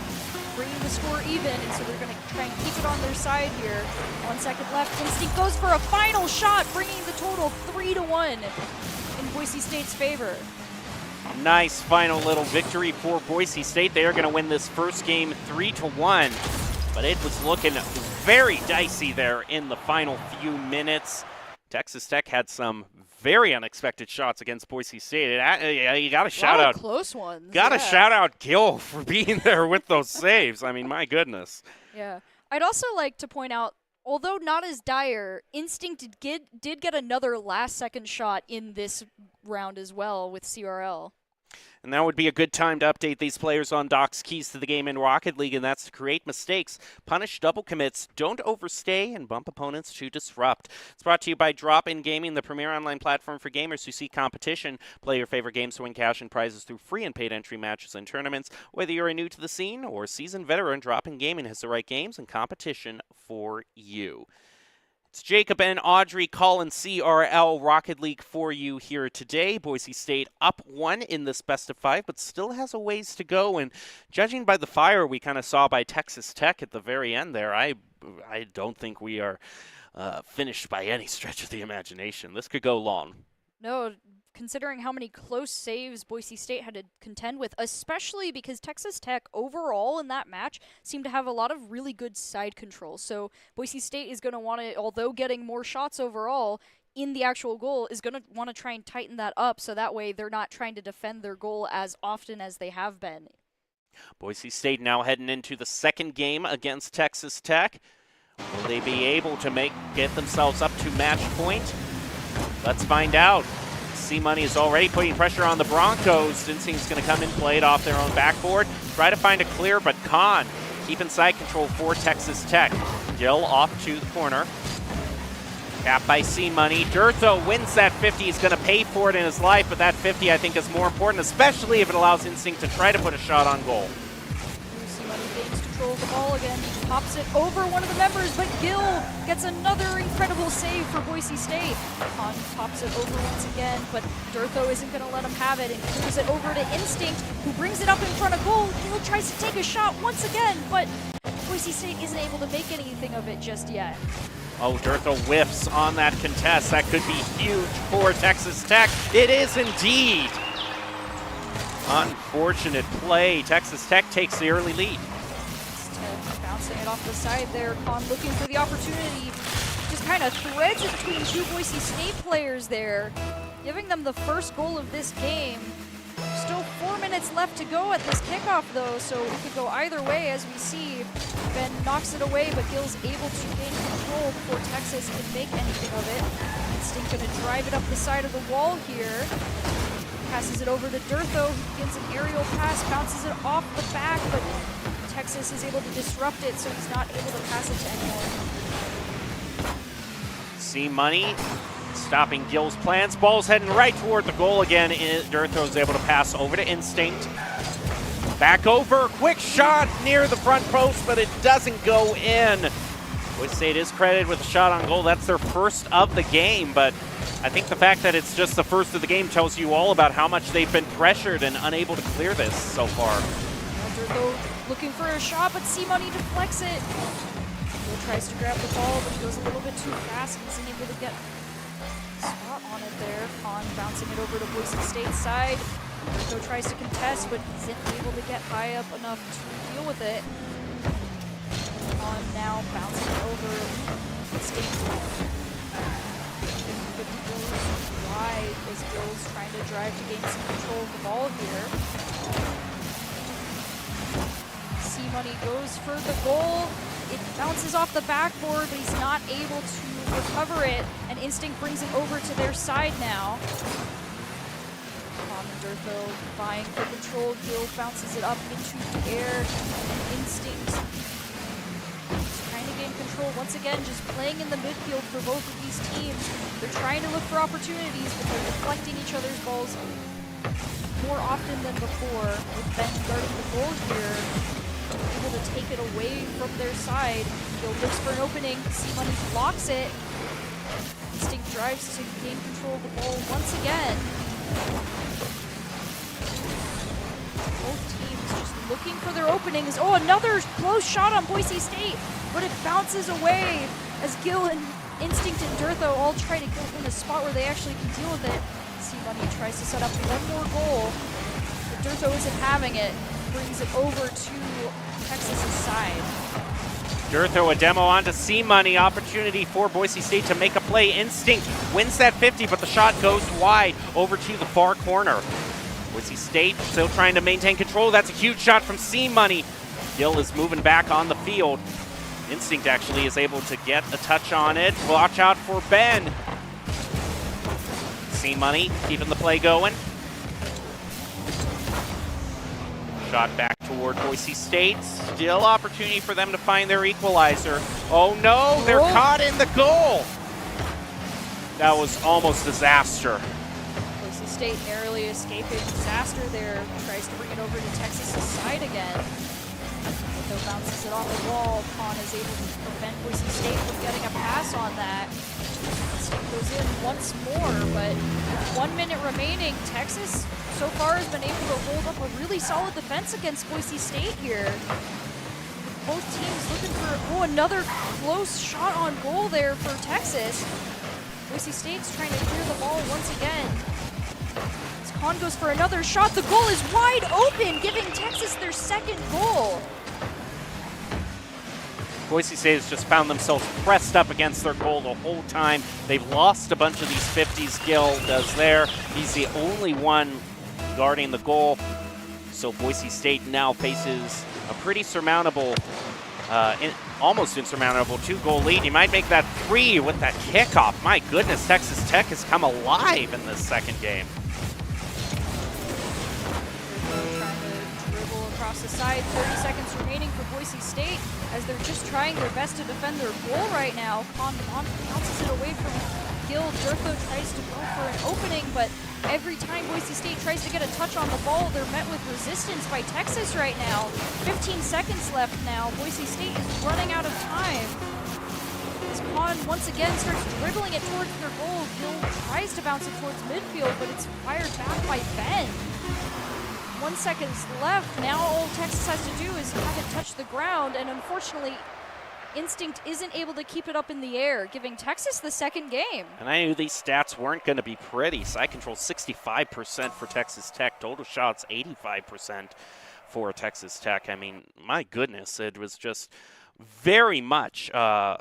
bringing the score even, and so they're going to try and keep it on their side here. 1 second left. Instinct goes for a final shot, bringing the total 3-1 in Boise State's favor. Nice final little victory for Boise State. They are going to win this first game 3-1, but it was looking very dicey there in the final few minutes. Texas Tech had some very unexpected shots against Boise State. You got to shout out close ones. Got to shout out Gill for being there with those saves. I mean, my goodness. Yeah. I'd also like to point out, although not as dire, Instinct did get another last-second shot in this round as well with CRL. And that would be a good time to update these players on Doc's keys to the game in Rocket League, and that's to create mistakes, punish double commits, don't overstay, and bump opponents to disrupt. It's brought to you by Drop-In Gaming, the premier online platform for gamers who seek competition. Play your favorite games to win cash and prizes through free and paid entry matches and tournaments. Whether you're new to the scene or a seasoned veteran, Drop-In Gaming has the right games and competition for you. It's Jacob and Audrey calling CRL Rocket League for you here today. Boise State up 1 in this best of 5, but still has a ways to go. And judging by the fire we kind of saw by Texas Tech at the very end there, I don't think we are finished by any stretch of the imagination. This could go long. No, considering how many close saves Boise State had to contend with, especially because Texas Tech overall in that match seemed to have a lot of really good side control. So Boise State is going to want to, although getting more shots overall in the actual goal, is going to want to try and tighten that up so that way they're not trying to defend their goal as often as they have been. Boise State now heading into the second game against Texas Tech. Will they be able to get themselves up to match point? Let's find out. C-Money is already putting pressure on the Broncos. Instinct's going to come in, play it off their own backboard. Try to find a clear, but Khan keeping side control for Texas Tech. Gill off to the corner. Capped by C-Money. Durtho wins that 50. He's going to pay for it in his life, but that 50 I think is more important, especially if it allows Instinct to try to put a shot on goal. C-Money gains control of the ball again. He pops it over one of the members, but Gill gets another incredible save for Boise State. Khan pops it over once again, but Durtho isn't going to let him have it and clears it over to Instinct, who brings it up in front of goal. Gill tries to take a shot once again, but Boise State isn't able to make anything of it just yet. Oh, Durtho whiffs on that contest. That could be huge for Texas Tech. It is indeed. Unfortunate play. Texas Tech takes the early lead. Bouncing it off the side there. Khan looking for the opportunity. Just kind of threads it between two Boise State players there, giving them the first goal of this game. Still 4 minutes left to go at this kickoff, though, so it could go either way. As we see, Ben knocks it away, but Gill's able to gain control before Texas can make anything of it. Instinct going to drive it up the side of the wall here. Passes it over to Durtho, who begins an aerial pass, bounces it off the back, but Texas is able to disrupt it, so he's not able to pass it to anyone. C-Money stopping Gill's plans. Ball's heading right toward the goal again. Durtho's able to pass over to Instinct. Back over, quick shot near the front post, but it doesn't go in. Boise State is credited with a shot on goal. That's their first of the game, but I think the fact that it's just the first of the game tells you all about how much they've been pressured and unable to clear this so far. Durtho looking for a shot, but C-Money deflects it. Gill tries to grab the ball, but he goes a little bit too fast and isn't able to get a spot on it there. Khan bouncing it over to Boise State's side. Durtho tries to contest, but isn't able to get high up enough to deal with it. Khan now bouncing it over Instinct. Wide as Gill's trying to drive to gain some control of the ball here. C-Money goes for the goal. It bounces off the backboard, but he's not able to recover it, and Instinct brings it over to their side now. Khan and Durtho vying for control. Gill bounces it up into the air, and Instinct regain control. Once again, just playing in the midfield for both of these teams. They're trying to look for opportunities, but they're deflecting each other's balls more often than before. With Ben guarding the goal here, able to take it away from their side. Gill looks for an opening. C-Money blocks it. Instinct drives to gain control of the ball once again. Both teams just looking for their openings. Oh, another close shot on Boise State, but it bounces away as Gill and Instinct and Durtho all try to get in a spot where they actually can deal with it. C-Money tries to set up one more goal, but Durtho isn't having it. Brings it over to Texas's side. Durtho a demo onto C-Money. Opportunity for Boise State to make a play. Instinct wins that 50, but the shot goes wide over to the far corner. Boise State still trying to maintain control. That's a huge shot from C-Money. Gill is moving back on the field. Instinct actually is able to get a touch on it. Watch out for Ben. C-Money keeping the play going. Shot back toward Boise State. Still opportunity for them to find their equalizer. Oh no, they're caught in the goal. That was almost disaster. Boise State narrowly escaping disaster there. Tries to bring it over to Texas's side again. Though bounces it off the wall. Pon is able to prevent Boise State from getting a pass on that. Instinct goes in once more, but with 1 minute remaining, Texas so far has been able to hold up a really solid defense against Boise State here. Both teams looking for, another close shot on goal there for Texas. Boise State's trying to clear the ball once again. As Con goes for another shot, the goal is wide open, giving Texas their second goal. Boise State has just found themselves pressed up against their goal the whole time. They've lost a bunch of these 50s. Gill does there. He's the only one guarding the goal. So Boise State now faces a pretty surmountable, almost insurmountable 2-goal lead. He might make that 3 with that kickoff. My goodness, Texas Tech has come alive in this second game. Trying to dribble across the side. 30 seconds remaining for Boise State as they're just trying their best to defend their goal right now. Con bounces it away from Gill. Durtho tries to go for an opening, but every time Boise State tries to get a touch on the ball, they're met with resistance by Texas right now. 15 seconds left now. Boise State is running out of time. As Con once again starts dribbling it towards their goal, Gill tries to bounce it towards midfield, but it's fired back by Ben. 1 second left. Now all Texas has to do is have it touch the ground, and unfortunately, Instinct isn't able to keep it up in the air, giving Texas the second game. And I knew these stats weren't going to be pretty. Side control 65% for Texas Tech. Total shots 85% for Texas Tech. I mean, my goodness, it was just very much a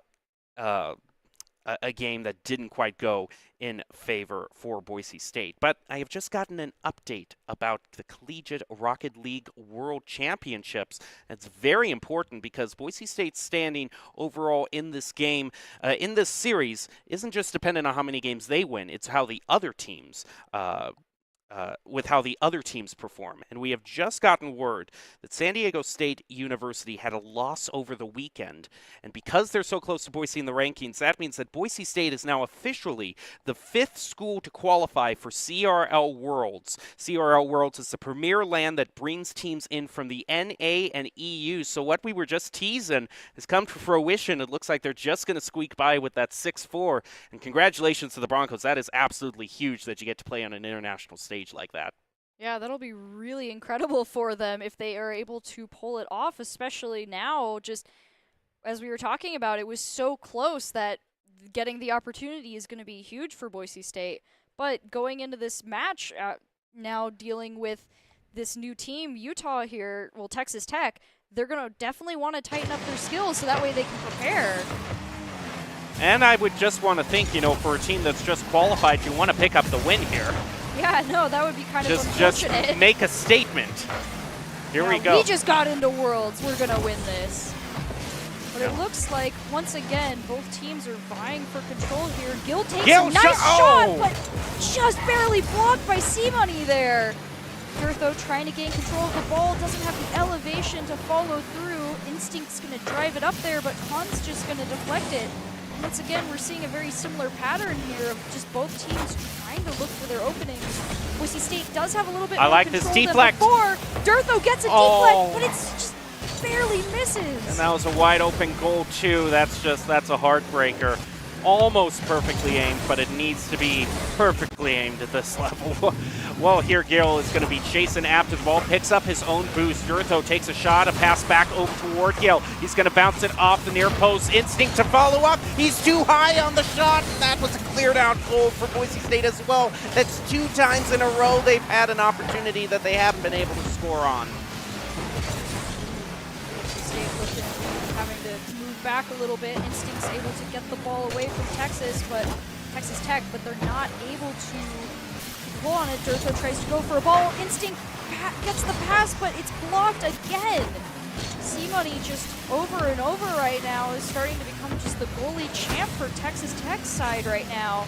game that didn't quite go in favor for Boise State. But I have just gotten an update about the Collegiate Rocket League World Championships. It's very important because Boise State's standing overall in this game, in this series, isn't just dependent on how many games they win. It's how the other teams with how the other teams perform. And we have just gotten word that San Diego State University had a loss over the weekend. And because they're so close to Boise in the rankings, that means that Boise State is now officially the 5th school to qualify for CRL Worlds. CRL Worlds is the premier LAN that brings teams in from the NA and EU. So what we were just teasing has come to fruition. It looks like they're just going to squeak by with that 6-4. And congratulations to the Broncos. That is absolutely huge that you get to play on an international stage like that. Yeah, that'll be really incredible for them if they are able to pull it off, especially now, just as we were talking about, it was so close that getting the opportunity is going to be huge for Boise State. But going into this match, now dealing with this new team, Utah here, well, Texas Tech, they're going to definitely want to tighten up their skills so that way they can prepare. And I would just want to think, for a team that's just qualified, you want to pick up the win here. Yeah, no, that would be kind of unfortunate. Just make a statement. Here we go. We just got into Worlds. We're going to win this. But it looks like, once again, both teams are vying for control here. Gill takes a nice shot, but just barely blocked by C-Money there. Durtho trying to gain control of the ball, doesn't have the elevation to follow through. Instinct's going to drive it up there, but Khan's just going to deflect it. Once again, we're seeing a very similar pattern here of just both teams trying to look for their openings. Boise State does have a little bit more like this control deflect. than before. Durtho gets a deflect, but it's just barely misses. And that was a wide open goal too. That's a heartbreaker. Almost perfectly aimed, but it needs to be perfectly aimed at this level. Well, here Gil is going to be chasing after the ball, picks up his own boost. Durtho takes a shot, a pass back over toward Gil. He's going to bounce it off the near post. Instinct to follow up. He's too high on the shot, and that was a cleared out goal for Boise State as well. That's 2 times in a row they've had an opportunity that they haven't been able to score on. State looking, having to move back a little bit. Instinct's able to get the ball away from Texas Tech, but they're not able to pull on it. Durtho tries to go for a ball. Instinct gets the pass, but it's blocked again. C-Money just over and over right now is starting to become just the goalie champ for Texas Tech's side right now.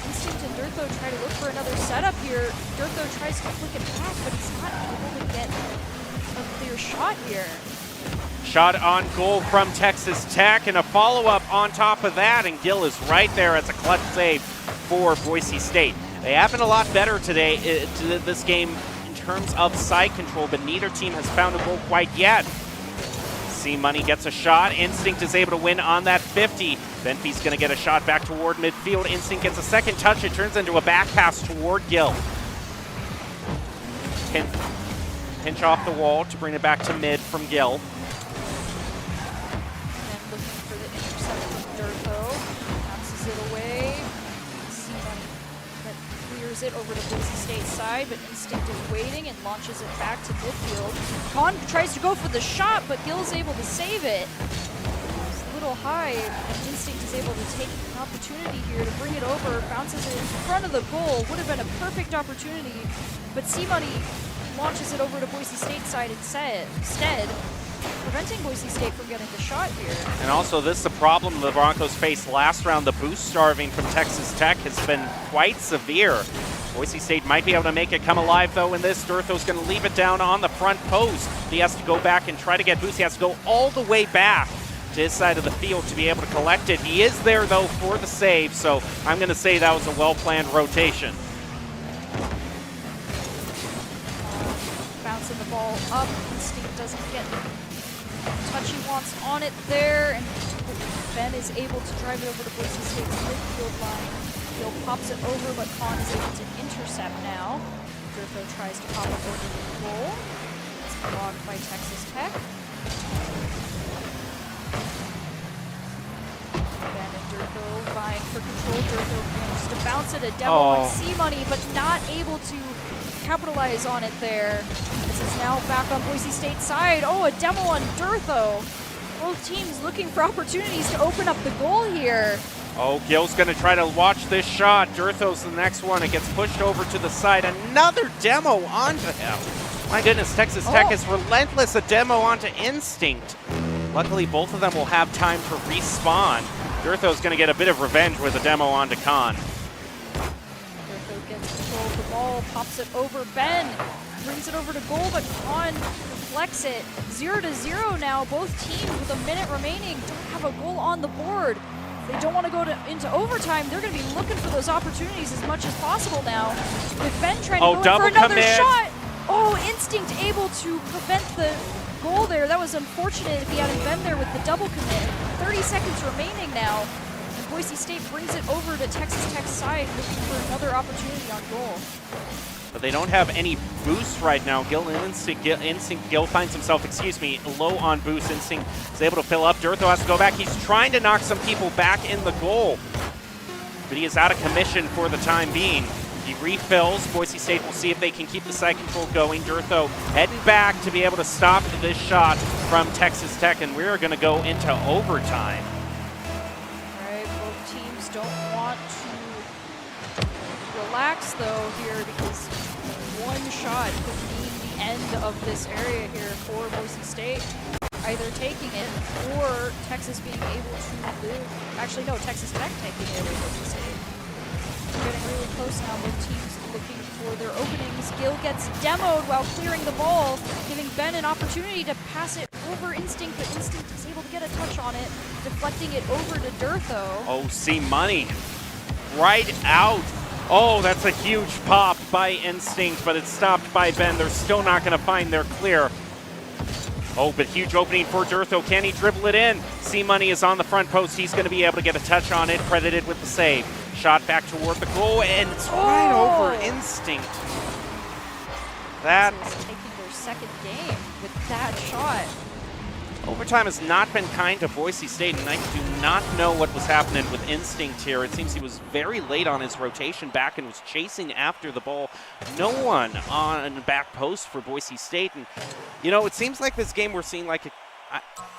Instinct and Durtho try to look for another setup here. Durtho tries to flick it back, but he's not able to get a clear shot here. Shot on goal from Texas Tech, and a follow-up on top of that, and Gil is right there as a clutch save for Boise State. They have been a lot better today this game in terms of side control, but neither team has found a goal quite yet. C-Money gets a shot. Instinct is able to win on that 50. Benfey's going to get a shot back toward midfield. Instinct gets a second touch. It turns into a back pass toward Gil. Pinch off the wall to bring it back to mid from Gil. And looking for the intercept from Durtho. Passes it away. C-Money that clears it over to Boise State's side, but Instinct is waiting and launches it back to midfield. Khan tries to go for the shot, but Gil's able to save it. It's a little high, and Instinct is able to take an opportunity here to bring it over. Bounces it in front of the goal. Would have been a perfect opportunity, but C-Money launches it over to Boise State's side instead, preventing Boise State from getting the shot here. And also, this is a problem the Broncos faced last round. The boost starving from Texas Tech has been quite severe. Boise State might be able to make it come alive, though, in this. Durtho's going to leave it down on the front post. He has to go back and try to get boost. He has to go all the way back to his side of the field to be able to collect it. He is there, though, for the save, so I'm going to say that was a well-planned rotation. Bouncing the ball up. Instinct doesn't get the touch he wants on it there, and Ben is able to drive it over to Boise State's midfield line. Gil pops it over, but Khan is able to intercept now. Durtho tries to pop it over the goal. It's blocked by Texas Tech. Ben and Durtho vying for control. Durtho manages to bounce it, a demo on C-Money, but not able to capitalize on it there. This is now back on Boise State's side. Oh, a demo on Durtho. Both teams looking for opportunities to open up the goal here. Oh, Gil's going to try to watch this shot. Durtho's the next one. It gets pushed over to the side. Another demo onto him. My goodness, Texas Tech is relentless. A demo onto Instinct. Luckily, both of them will have time to respawn. Durtho's going to get a bit of revenge with a demo onto Khan. Gets control of the ball, pops it over Ben, brings it over to goal, but Khan deflects it. 0-0 now. Both teams with a minute remaining don't have a goal on the board. If they don't want to go into overtime, they're going to be looking for those opportunities as much as possible now. With Ben trying to go in for another shot. Oh, Instinct able to prevent the goal there. That was unfortunate if he hadn't been there with the double commit. 30 seconds remaining now. Boise State brings it over to Texas Tech's side, looking for another opportunity on goal. But they don't have any boost right now. Gil finds himself, low on boost. Instinct is able to fill up. Durtho has to go back. He's trying to knock some people back in the goal, but he is out of commission for the time being. He refills. Boise State will see if they can keep the side control going. Durtho heading back to be able to stop this shot from Texas Tech, and we're going to go into overtime. Don't want to relax though here, because one shot could mean the end of this area here for Boise State. Either taking it or Texas being able to live. Actually, no, Texas Tech taking it over Boise State. We're getting really close now. Both teams looking for their openings. Gil gets demoed while clearing the ball, giving Ben an opportunity to pass it over Instinct, but Instinct is able to get a touch on it, deflecting it over to Durtho. Oh, see money right out. Oh, that's a huge pop by Instinct, but it's stopped by Ben. They're still not going to find their clear. Oh, but huge opening for Durtho. Can he dribble it in? C-Money is on the front post. He's going to be able to get a touch on it, credited with the save. Shot back toward the goal, and it's right over Instinct. That is taking their second game with that shot. overtime has not been kind to Boise State, and I do not know what was happening with Instinct here. It seems he was very late on his rotation back and was chasing after the ball. No one on the back post for Boise State. And, you know, it seems like this game we're seeing like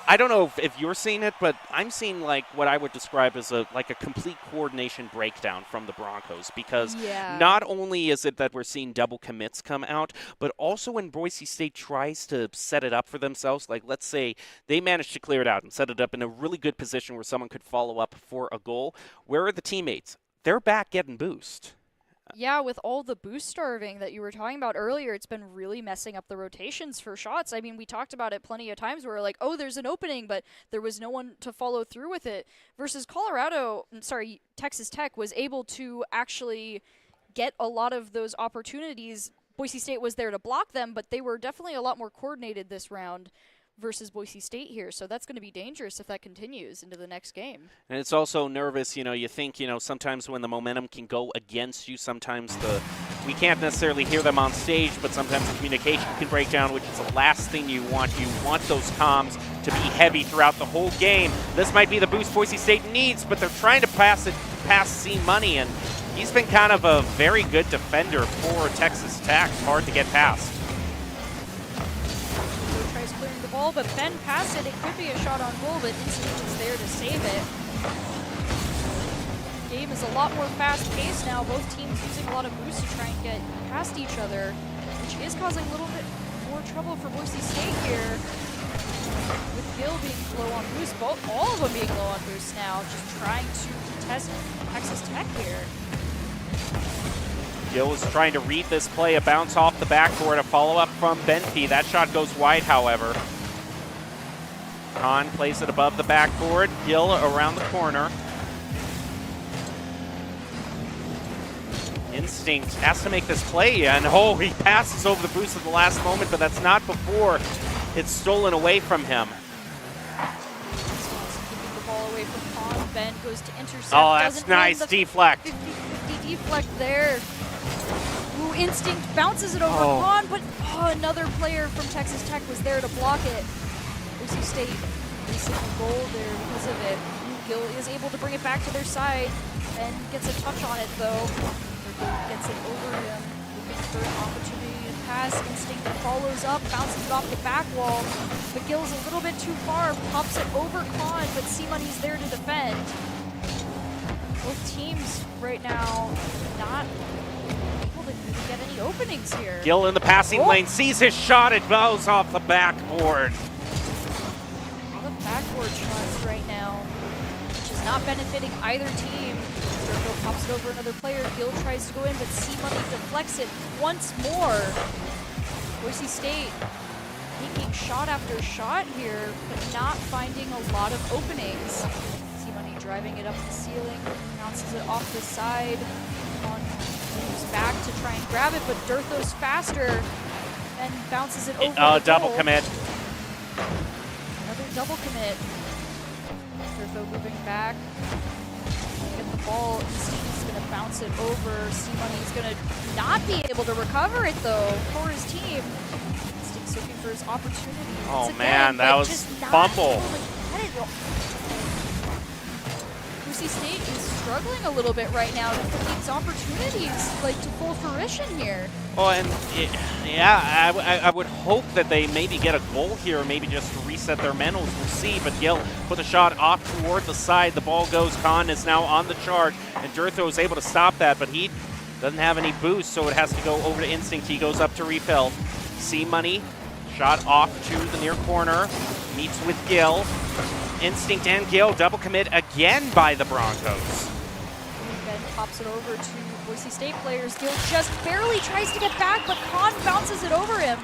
I don't know if you're seeing it, but I'm seeing like what I would describe as a complete coordination breakdown from the Broncos, because not only is it that we're seeing double commits come out, but also when Boise State tries to set it up for themselves, like let's say they managed to clear it out and set it up in a really good position where someone could follow up for a goal. Where are the teammates? They're back getting boost. Yeah, with all the boost starving that you were talking about earlier, it's been really messing up the rotations for shots. I mean, we talked about it plenty of times where we're like, oh, there's an opening, but there was no one to follow through with it. Versus Texas Tech was able to actually get a lot of those opportunities. Boise State was there to block them, but they were definitely a lot more coordinated this round versus Boise State here. So that's going to be dangerous if that continues into the next game. And it's also nervous, you know, you think, you know, sometimes when the momentum can go against you, sometimes we can't necessarily hear them on stage, but sometimes the communication can break down, which is the last thing you want. You want those comms to be heavy throughout the whole game. This might be the boost Boise State needs, but they're trying to pass it past C-Money, and he's been kind of a very good defender for Texas Tech. Hard to get past. Tries clearing the ball, but Ben passed it. It could be a shot on goal, but Instinct is there to save it. The game is a lot more fast-paced now. Both teams using a lot of boosts to try and get past each other, which is causing a little bit more trouble for Boise State here. With Gil being low on boost, all of them being low on boost now, just trying to contest Texas Tech here. Gil is trying to read this play, a bounce off the backboard, a follow-up from Benke. That shot goes wide, however. Kahn plays it above the backboard. Gil around the corner. Instinct has to make this play, and he passes over the boost at the last moment, but that's not before it's stolen away from him. Keeping the ball away from Kahn. Ben goes to intercept. Oh, that's nice. Deflect. 50-50 deflect there. Ooh, Instinct bounces it over Kahn, but another player from Texas Tech was there to block it. Boise State missing a goal there because of it. Gil is able to bring it back to their side and gets a touch on it though. Gets it over him, looking for an opportunity to pass. Instinct follows up, bounces it off the back wall, but Gil's a little bit too far, pops it over Kahn, but C-Money's there to defend. Both teams right now not able to get any openings here. Gil in the passing lane, sees his shot, it goes off the backboard. All the backboard shots right now, which is not benefiting either team. Durtho pops it over another player. Gil tries to go in, but C-Money deflects it once more. Boise State taking shot after shot here, but not finding a lot of openings. C-Money driving it up the ceiling, bounces it off the side. Moves back to try and grab it, but Durtho's faster and bounces it over the double goal. commit. Another double commit. Durtho moving back. Get the ball. Instinct is going to bounce it over. C-Money is going to not be able to recover it, though, for his team. Instinct's looking for his opportunity. Oh, man, that was fumble. Boise State is struggling a little bit right now to put these opportunities to full fruition here. Oh, and I would hope that they maybe get a goal here, maybe just to reset their mentals. We'll see, but Gil put the shot off toward the side. The ball goes. Kahn is now on the charge, and Durtho is able to stop that, but he doesn't have any boost, so it has to go over to Instinct. He goes up to refill. C-Money, shot off to the near corner, meets with Gil. Instinct and Gil double commit again by the Broncos. Ben Pops it over to Boise State players. Gill just barely tries to get back, but Khan bounces it over him,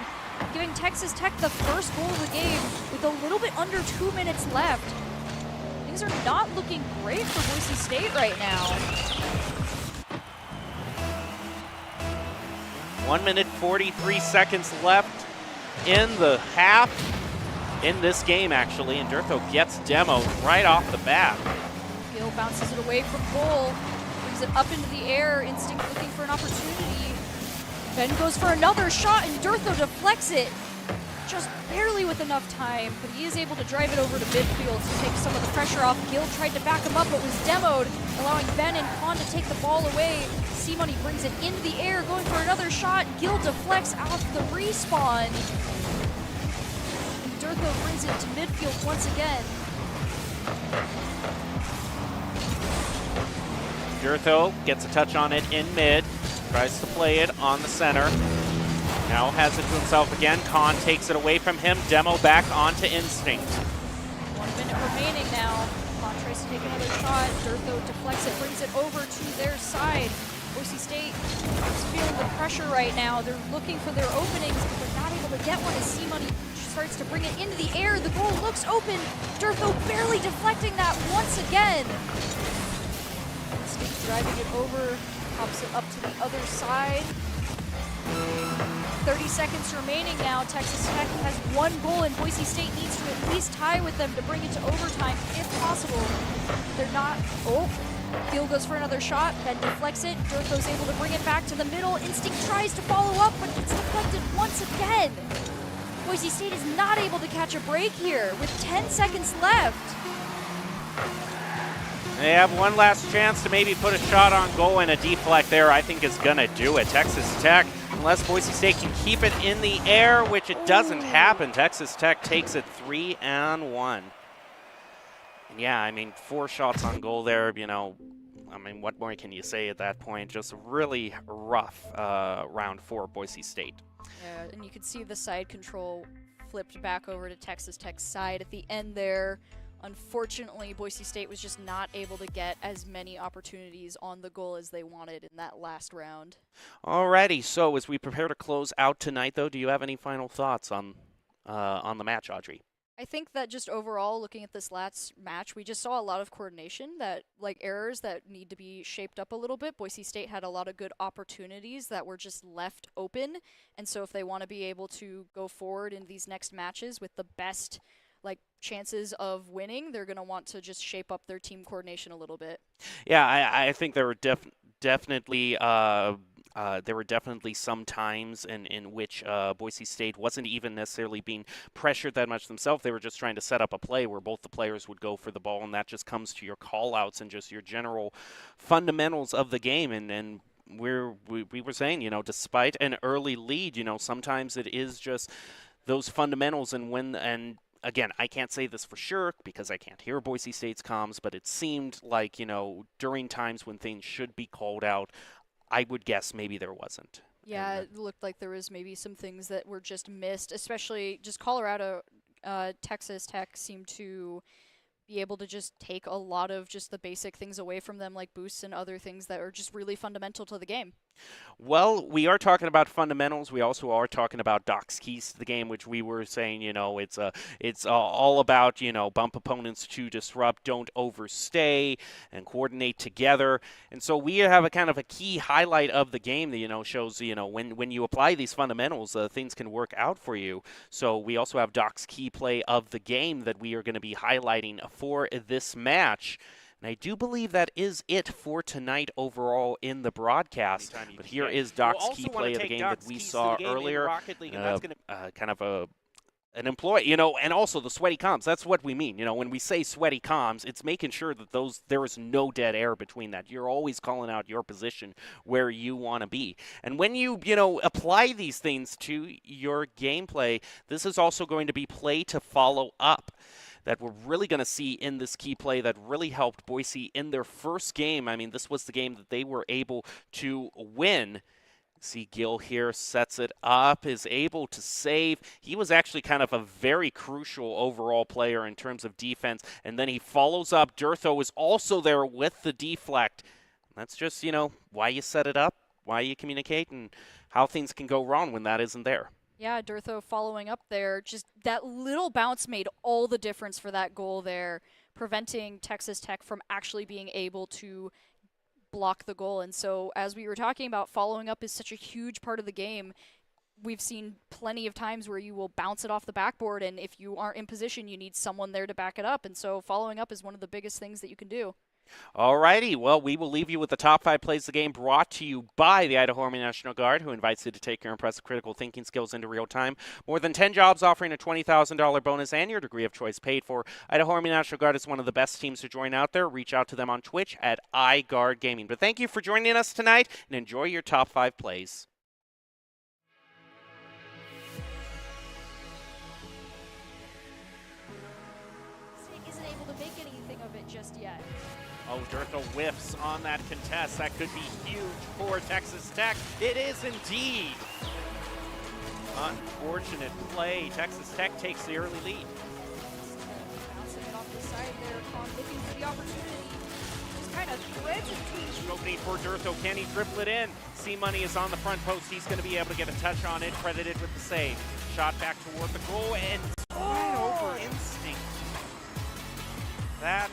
giving Texas Tech the first goal of the game with a little bit under 2 minutes left. Things are not looking great for Boise State right now. 1 minute 43 seconds left in the half in this game, actually, and Durtho gets demoed right off the bat. Gill bounces it away from goal, brings it up into the air, Instinct looking for an opportunity. Ben goes for another shot, and Durtho deflects it just barely with enough time, but he is able to drive it over to midfield to take some of the pressure off. Gill tried to back him up, but was demoed, allowing Ben and Khan to take the ball away. C-Money brings it into the air, going for another shot. Gill deflects off the respawn. And Durtho brings it to midfield once again. Durtho gets a touch on it in mid, tries to play it on the center. Now has it to himself again. Khan takes it away from him. Demo back onto Instinct. 1 minute remaining now. Khan tries to take another shot. Durtho deflects it, brings it over to their side. Boise State is feeling the pressure right now. They're looking for their openings, but they're not able to get one as C-Money starts to bring it into the air. The goal looks open. Durtho barely deflecting that once again. Instinct driving it over, pops it up to the other side. 30 seconds remaining now. Texas Tech has one goal, and Boise State needs to at least tie with them to bring it to overtime, if possible. They're not. Oh, Gill goes for another shot. Ben deflects it. Durtho's able to bring it back to the middle. Instinct tries to follow up, but it's deflected once again. Boise State is not able to catch a break here with 10 seconds left. They have one last chance to maybe put a shot on goal, and a deflect there I think is going to do it. Texas Tech, unless Boise State can keep it in the air, which it doesn't happen, Texas Tech takes it 3-1. And yeah, I mean, 4 shots on goal there, you know, I mean, what more can you say at that point? Just really rough round for Boise State. Yeah, and you could see the side control flipped back over to Texas Tech's side at the end there. Unfortunately, Boise State was just not able to get as many opportunities on the goal as they wanted in that last round. Alrighty, so as we prepare to close out tonight, though, do you have any final thoughts on the match, Audrey? I think that just overall, looking at this last match, we just saw a lot of coordination, that like errors that need to be shaped up a little bit. Boise State had a lot of good opportunities that were just left open, and so if they want to be able to go forward in these next matches with the best chances of winning, they're going to want to just shape up their team coordination a little bit. Yeah, I think there were definitely some times in which Boise State wasn't even necessarily being pressured that much themselves. They were just trying to set up a play where both the players would go for the ball, and that just comes to your call-outs and just your general fundamentals of the game. And we were saying, you know, despite an early lead, you know, sometimes it is just those fundamentals, and again, I can't say this for sure because I can't hear Boise State's comms, but it seemed like, you know, during times when things should be called out, I would guess maybe there wasn't. Yeah, it looked like there was maybe some things that were just missed, especially just Colorado, Texas Tech seemed to be able to just take a lot of just the basic things away from them, like boosts and other things that are just really fundamental to the game. Well, we are talking about fundamentals. We also are talking about Doc's keys to the game, which we were saying, you know, it's all about, you know, bump opponents to disrupt, don't overstay, and coordinate together. And so we have a kind of a key highlight of the game that, you know, shows, you know, when you apply these fundamentals, things can work out for you. So we also have Doc's key play of the game that we are going to be highlighting for this match. And I do believe that is it for tonight overall in the broadcast. But here is Doc's key play of the game that we saw earlier. Kind of an employee, you know, and also the sweaty comms. That's what we mean. You know, when we say sweaty comms, it's making sure that there is no dead air between that. You're always calling out your position where you want to be. And when you know, apply these things to your gameplay, this is also going to be play to follow up that we're really going to see in this key play that really helped Boise in their first game. I mean, this was the game that they were able to win. See, Gill here sets it up, is able to save. He was actually kind of a very crucial overall player in terms of defense. And then he follows up. Durtho is also there with the deflect. That's just, why you set it up, why you communicate, and how things can go wrong when that isn't there. Yeah, Durtho following up there. Just that little bounce made all the difference for that goal there, preventing Texas Tech from actually being able to block the goal. And so, as we were talking about, following up is such a huge part of the game. We've seen plenty of times where you will bounce it off the backboard, and if you aren't in position, you need someone there to back it up. And so, following up is one of the biggest things that you can do. Alrighty, well, we will leave you with the top 5 plays of the game brought to you by the Idaho Army National Guard, who invites you to take your impressive critical thinking skills into real time. More than 10 jobs offering a $20,000 bonus and your degree of choice paid for. Idaho Army National Guard is one of the best teams to join out there. Reach out to them on Twitch at iGuard Gaming. But thank you for joining us tonight, and enjoy your top 5 plays. Isn't able to make anything of it just yet. Oh, Durtho whiffs on that contest. That could be huge for Texas Tech. It is indeed. Unfortunate play. Texas Tech takes the early lead. Bouncing it off the side there, Con looking for the opportunity. Just kind of threads it between. Opening for Durtho. Can he dribble it in? C-Money is on the front post. He's going to be able to get a touch on it. Credited with the save. Shot back toward the goal and right over instinct. That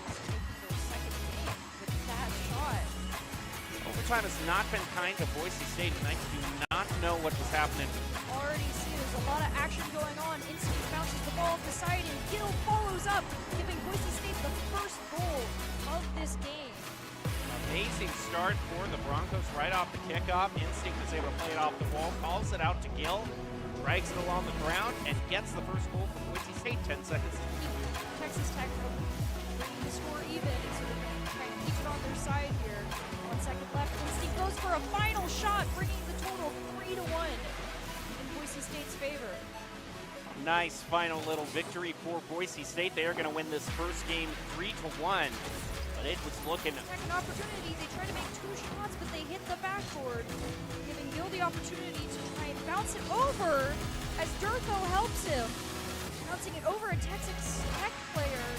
overtime has not been kind to Boise State tonight. Do not know what was happening. Already see there's a lot of action going on. Instinct bounces the ball off the side, and Gill follows up, giving Boise State the first goal of this game. Amazing start for the Broncos right off the kickoff. Instinct is able to play it off the wall, calls it out to Gill, drags it along the ground, and gets the first goal for Boise State. 10 seconds. Texas Tech bringing the score even, and so they're going to try and keep it on their side here. 1 second left. Instinct goes for a final shot, bringing the total 3-1 in Boise State's favor. Nice final little victory for Boise State. They are going to win this first game 3-1. But it was looking. Second opportunity. They try to make 2 shots, but they hit the backboard, giving Gill the opportunity to try and bounce it over as Durtho helps him. Bouncing it over a Texas Tech player.